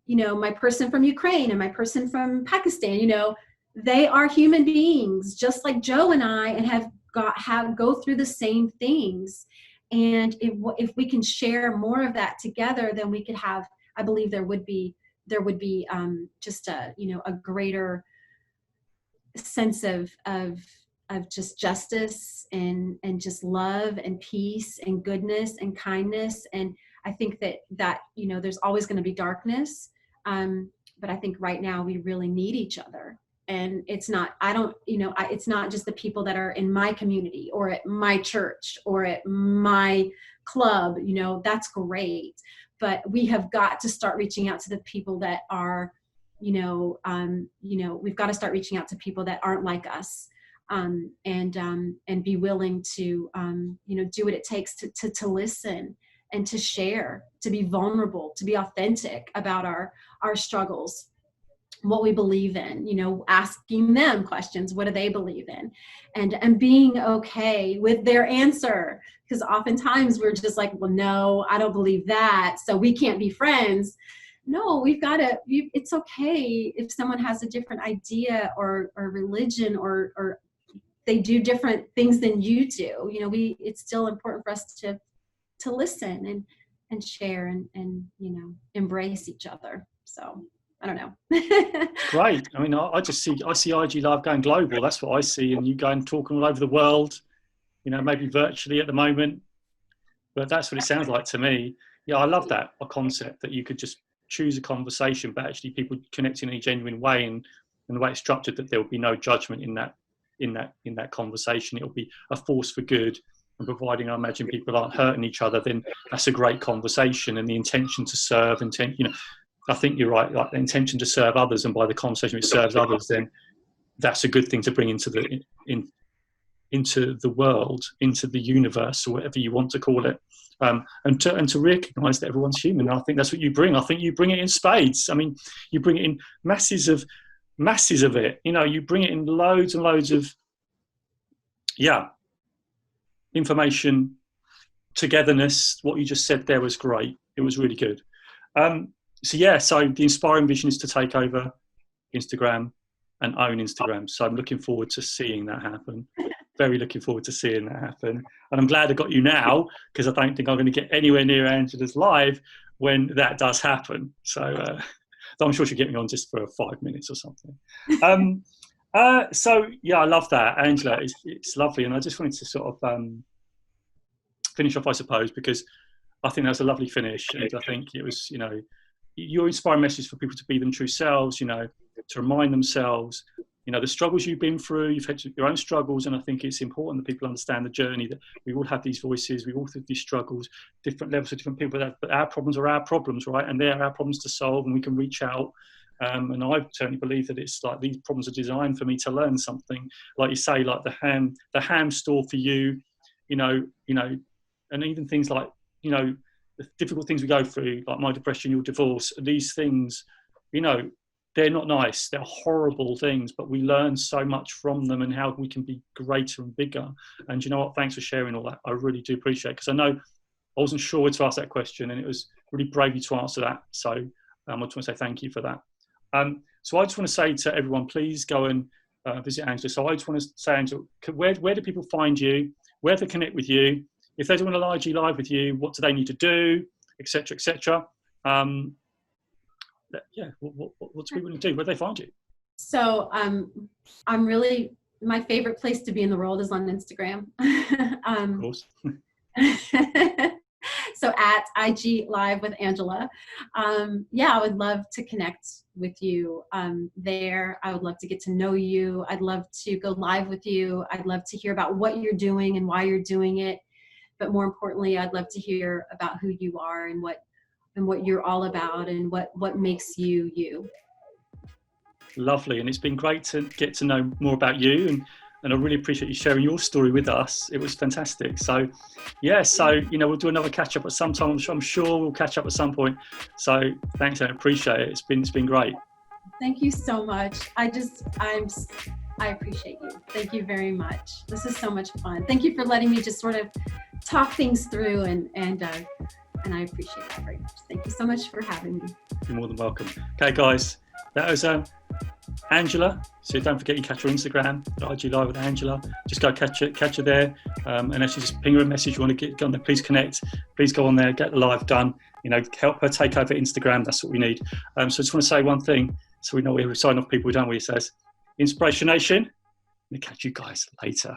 my person from Ukraine and my person from Pakistan, they are human beings just like Joe and I, and have go through the same things. And if we can share more of that together, then we could have, I believe there would be just a greater sense of just justice and just love and peace and goodness and kindness. And I think that there's always going to be darkness, but I think right now we really need each other. And it's not it's not just the people that are in my community or at my church or at my club, that's great, but we have got to start reaching out to the people that are, we've got to start reaching out to people that aren't like us, and be willing to, do what it takes to listen and to share, to be vulnerable, to be authentic about our struggles, what we believe in, asking them questions, what do they believe in, and being okay with their answer. Because oftentimes we're just like, well, no, I don't believe that, so we can't be friends. No, it's okay if someone has a different idea or religion or they do different things than you do. It's still important for us to listen and share and embrace each other. So I don't know. Great. I mean, I see IG Live going global. That's what I see. And you going talking all over the world, maybe virtually at the moment, but that's what it sounds like to me. Yeah, I love that, a concept that you could just choose a conversation, but actually people connecting in a genuine way, and the way it's structured, that there will be no judgment in that in that conversation. It'll be a force for good, and providing I imagine people aren't hurting each other, then that's a great conversation. And the intention to serve, I think you're right, like the intention to serve others, and by the conversation it serves others, then that's a good thing to bring into the world, into the universe, or whatever you want to call it. And to recognise that everyone's human. And I think that's what you bring. I think you bring it in spades. I mean, you bring it in masses of it. You bring it in loads and loads of, information, togetherness. What you just said there was great. It was really good. So the inspiring vision is to take over Instagram and own Instagram. So I'm looking forward to seeing that happen. Very looking forward to seeing that happen. And I'm glad I got you now, because I don't think I'm going to get anywhere near Angela's live when that does happen. So I'm sure she'll get me on just for 5 minutes or something. I love that, Angela. It's lovely. And I just wanted to sort of finish off, I suppose, because I think that was a lovely finish. And I think it was, your inspiring message for people to be them true selves, to remind themselves, the struggles you've been through, you've had your own struggles. And I think it's important that people understand the journey, that we all have these voices, we all have these struggles, different levels of different people, but our problems are our problems, right? And they're our problems to solve, and we can reach out. And I certainly believe that it's like these problems are designed for me to learn something. Like you say, like the ham store for you, and even things like, the difficult things we go through, like my depression, your divorce, these things, they're not nice. They're horrible things, but we learn so much from them and how we can be greater and bigger. And you know what? Thanks for sharing all that. I really do appreciate it, because I know I wasn't sure where to ask that question, and it was really brave of you to answer that. So I just want to say thank you for that. So I just want to say to everyone, please go and visit Angela. So I just want to say, Angela, where do people find you? Where to connect with you? If they don't want to IG live with you, what do they need to do, etc., etc. What do people need to do? Where do they find you? So I'm really, my favorite place to be in the world is on Instagram. Of course. So at IG Live with Angela. I would love to connect with you there. I would love to get to know you. I'd love to go live with you. I'd love to hear about what you're doing and why you're doing it. But more importantly, I'd love to hear about who you are and what you're all about, and what makes you you. Lovely. And it's been great to get to know more about you, and I really appreciate you sharing your story with us. It was fantastic. So we'll do another catch up at some time. I'm sure we'll catch up at some point. So thanks, and I appreciate it. It's been great. Thank you so much. I appreciate you. Thank you very much. This is so much fun. Thank you for letting me just sort of talk things through, and I appreciate that very much. Thank you so much for having me. You're more than welcome. Okay, guys, that was Angela. So don't forget, you catch her on Instagram, IG Live with Angela. Just go catch her there. And actually just ping her a message. You want to get on there, please connect. Please go on there, get the live done. Help her take over Instagram. That's what we need. So I just want to say one thing, so we know we sign off people, don't we? It says, Inspiration Nation. I'm going to catch you guys later.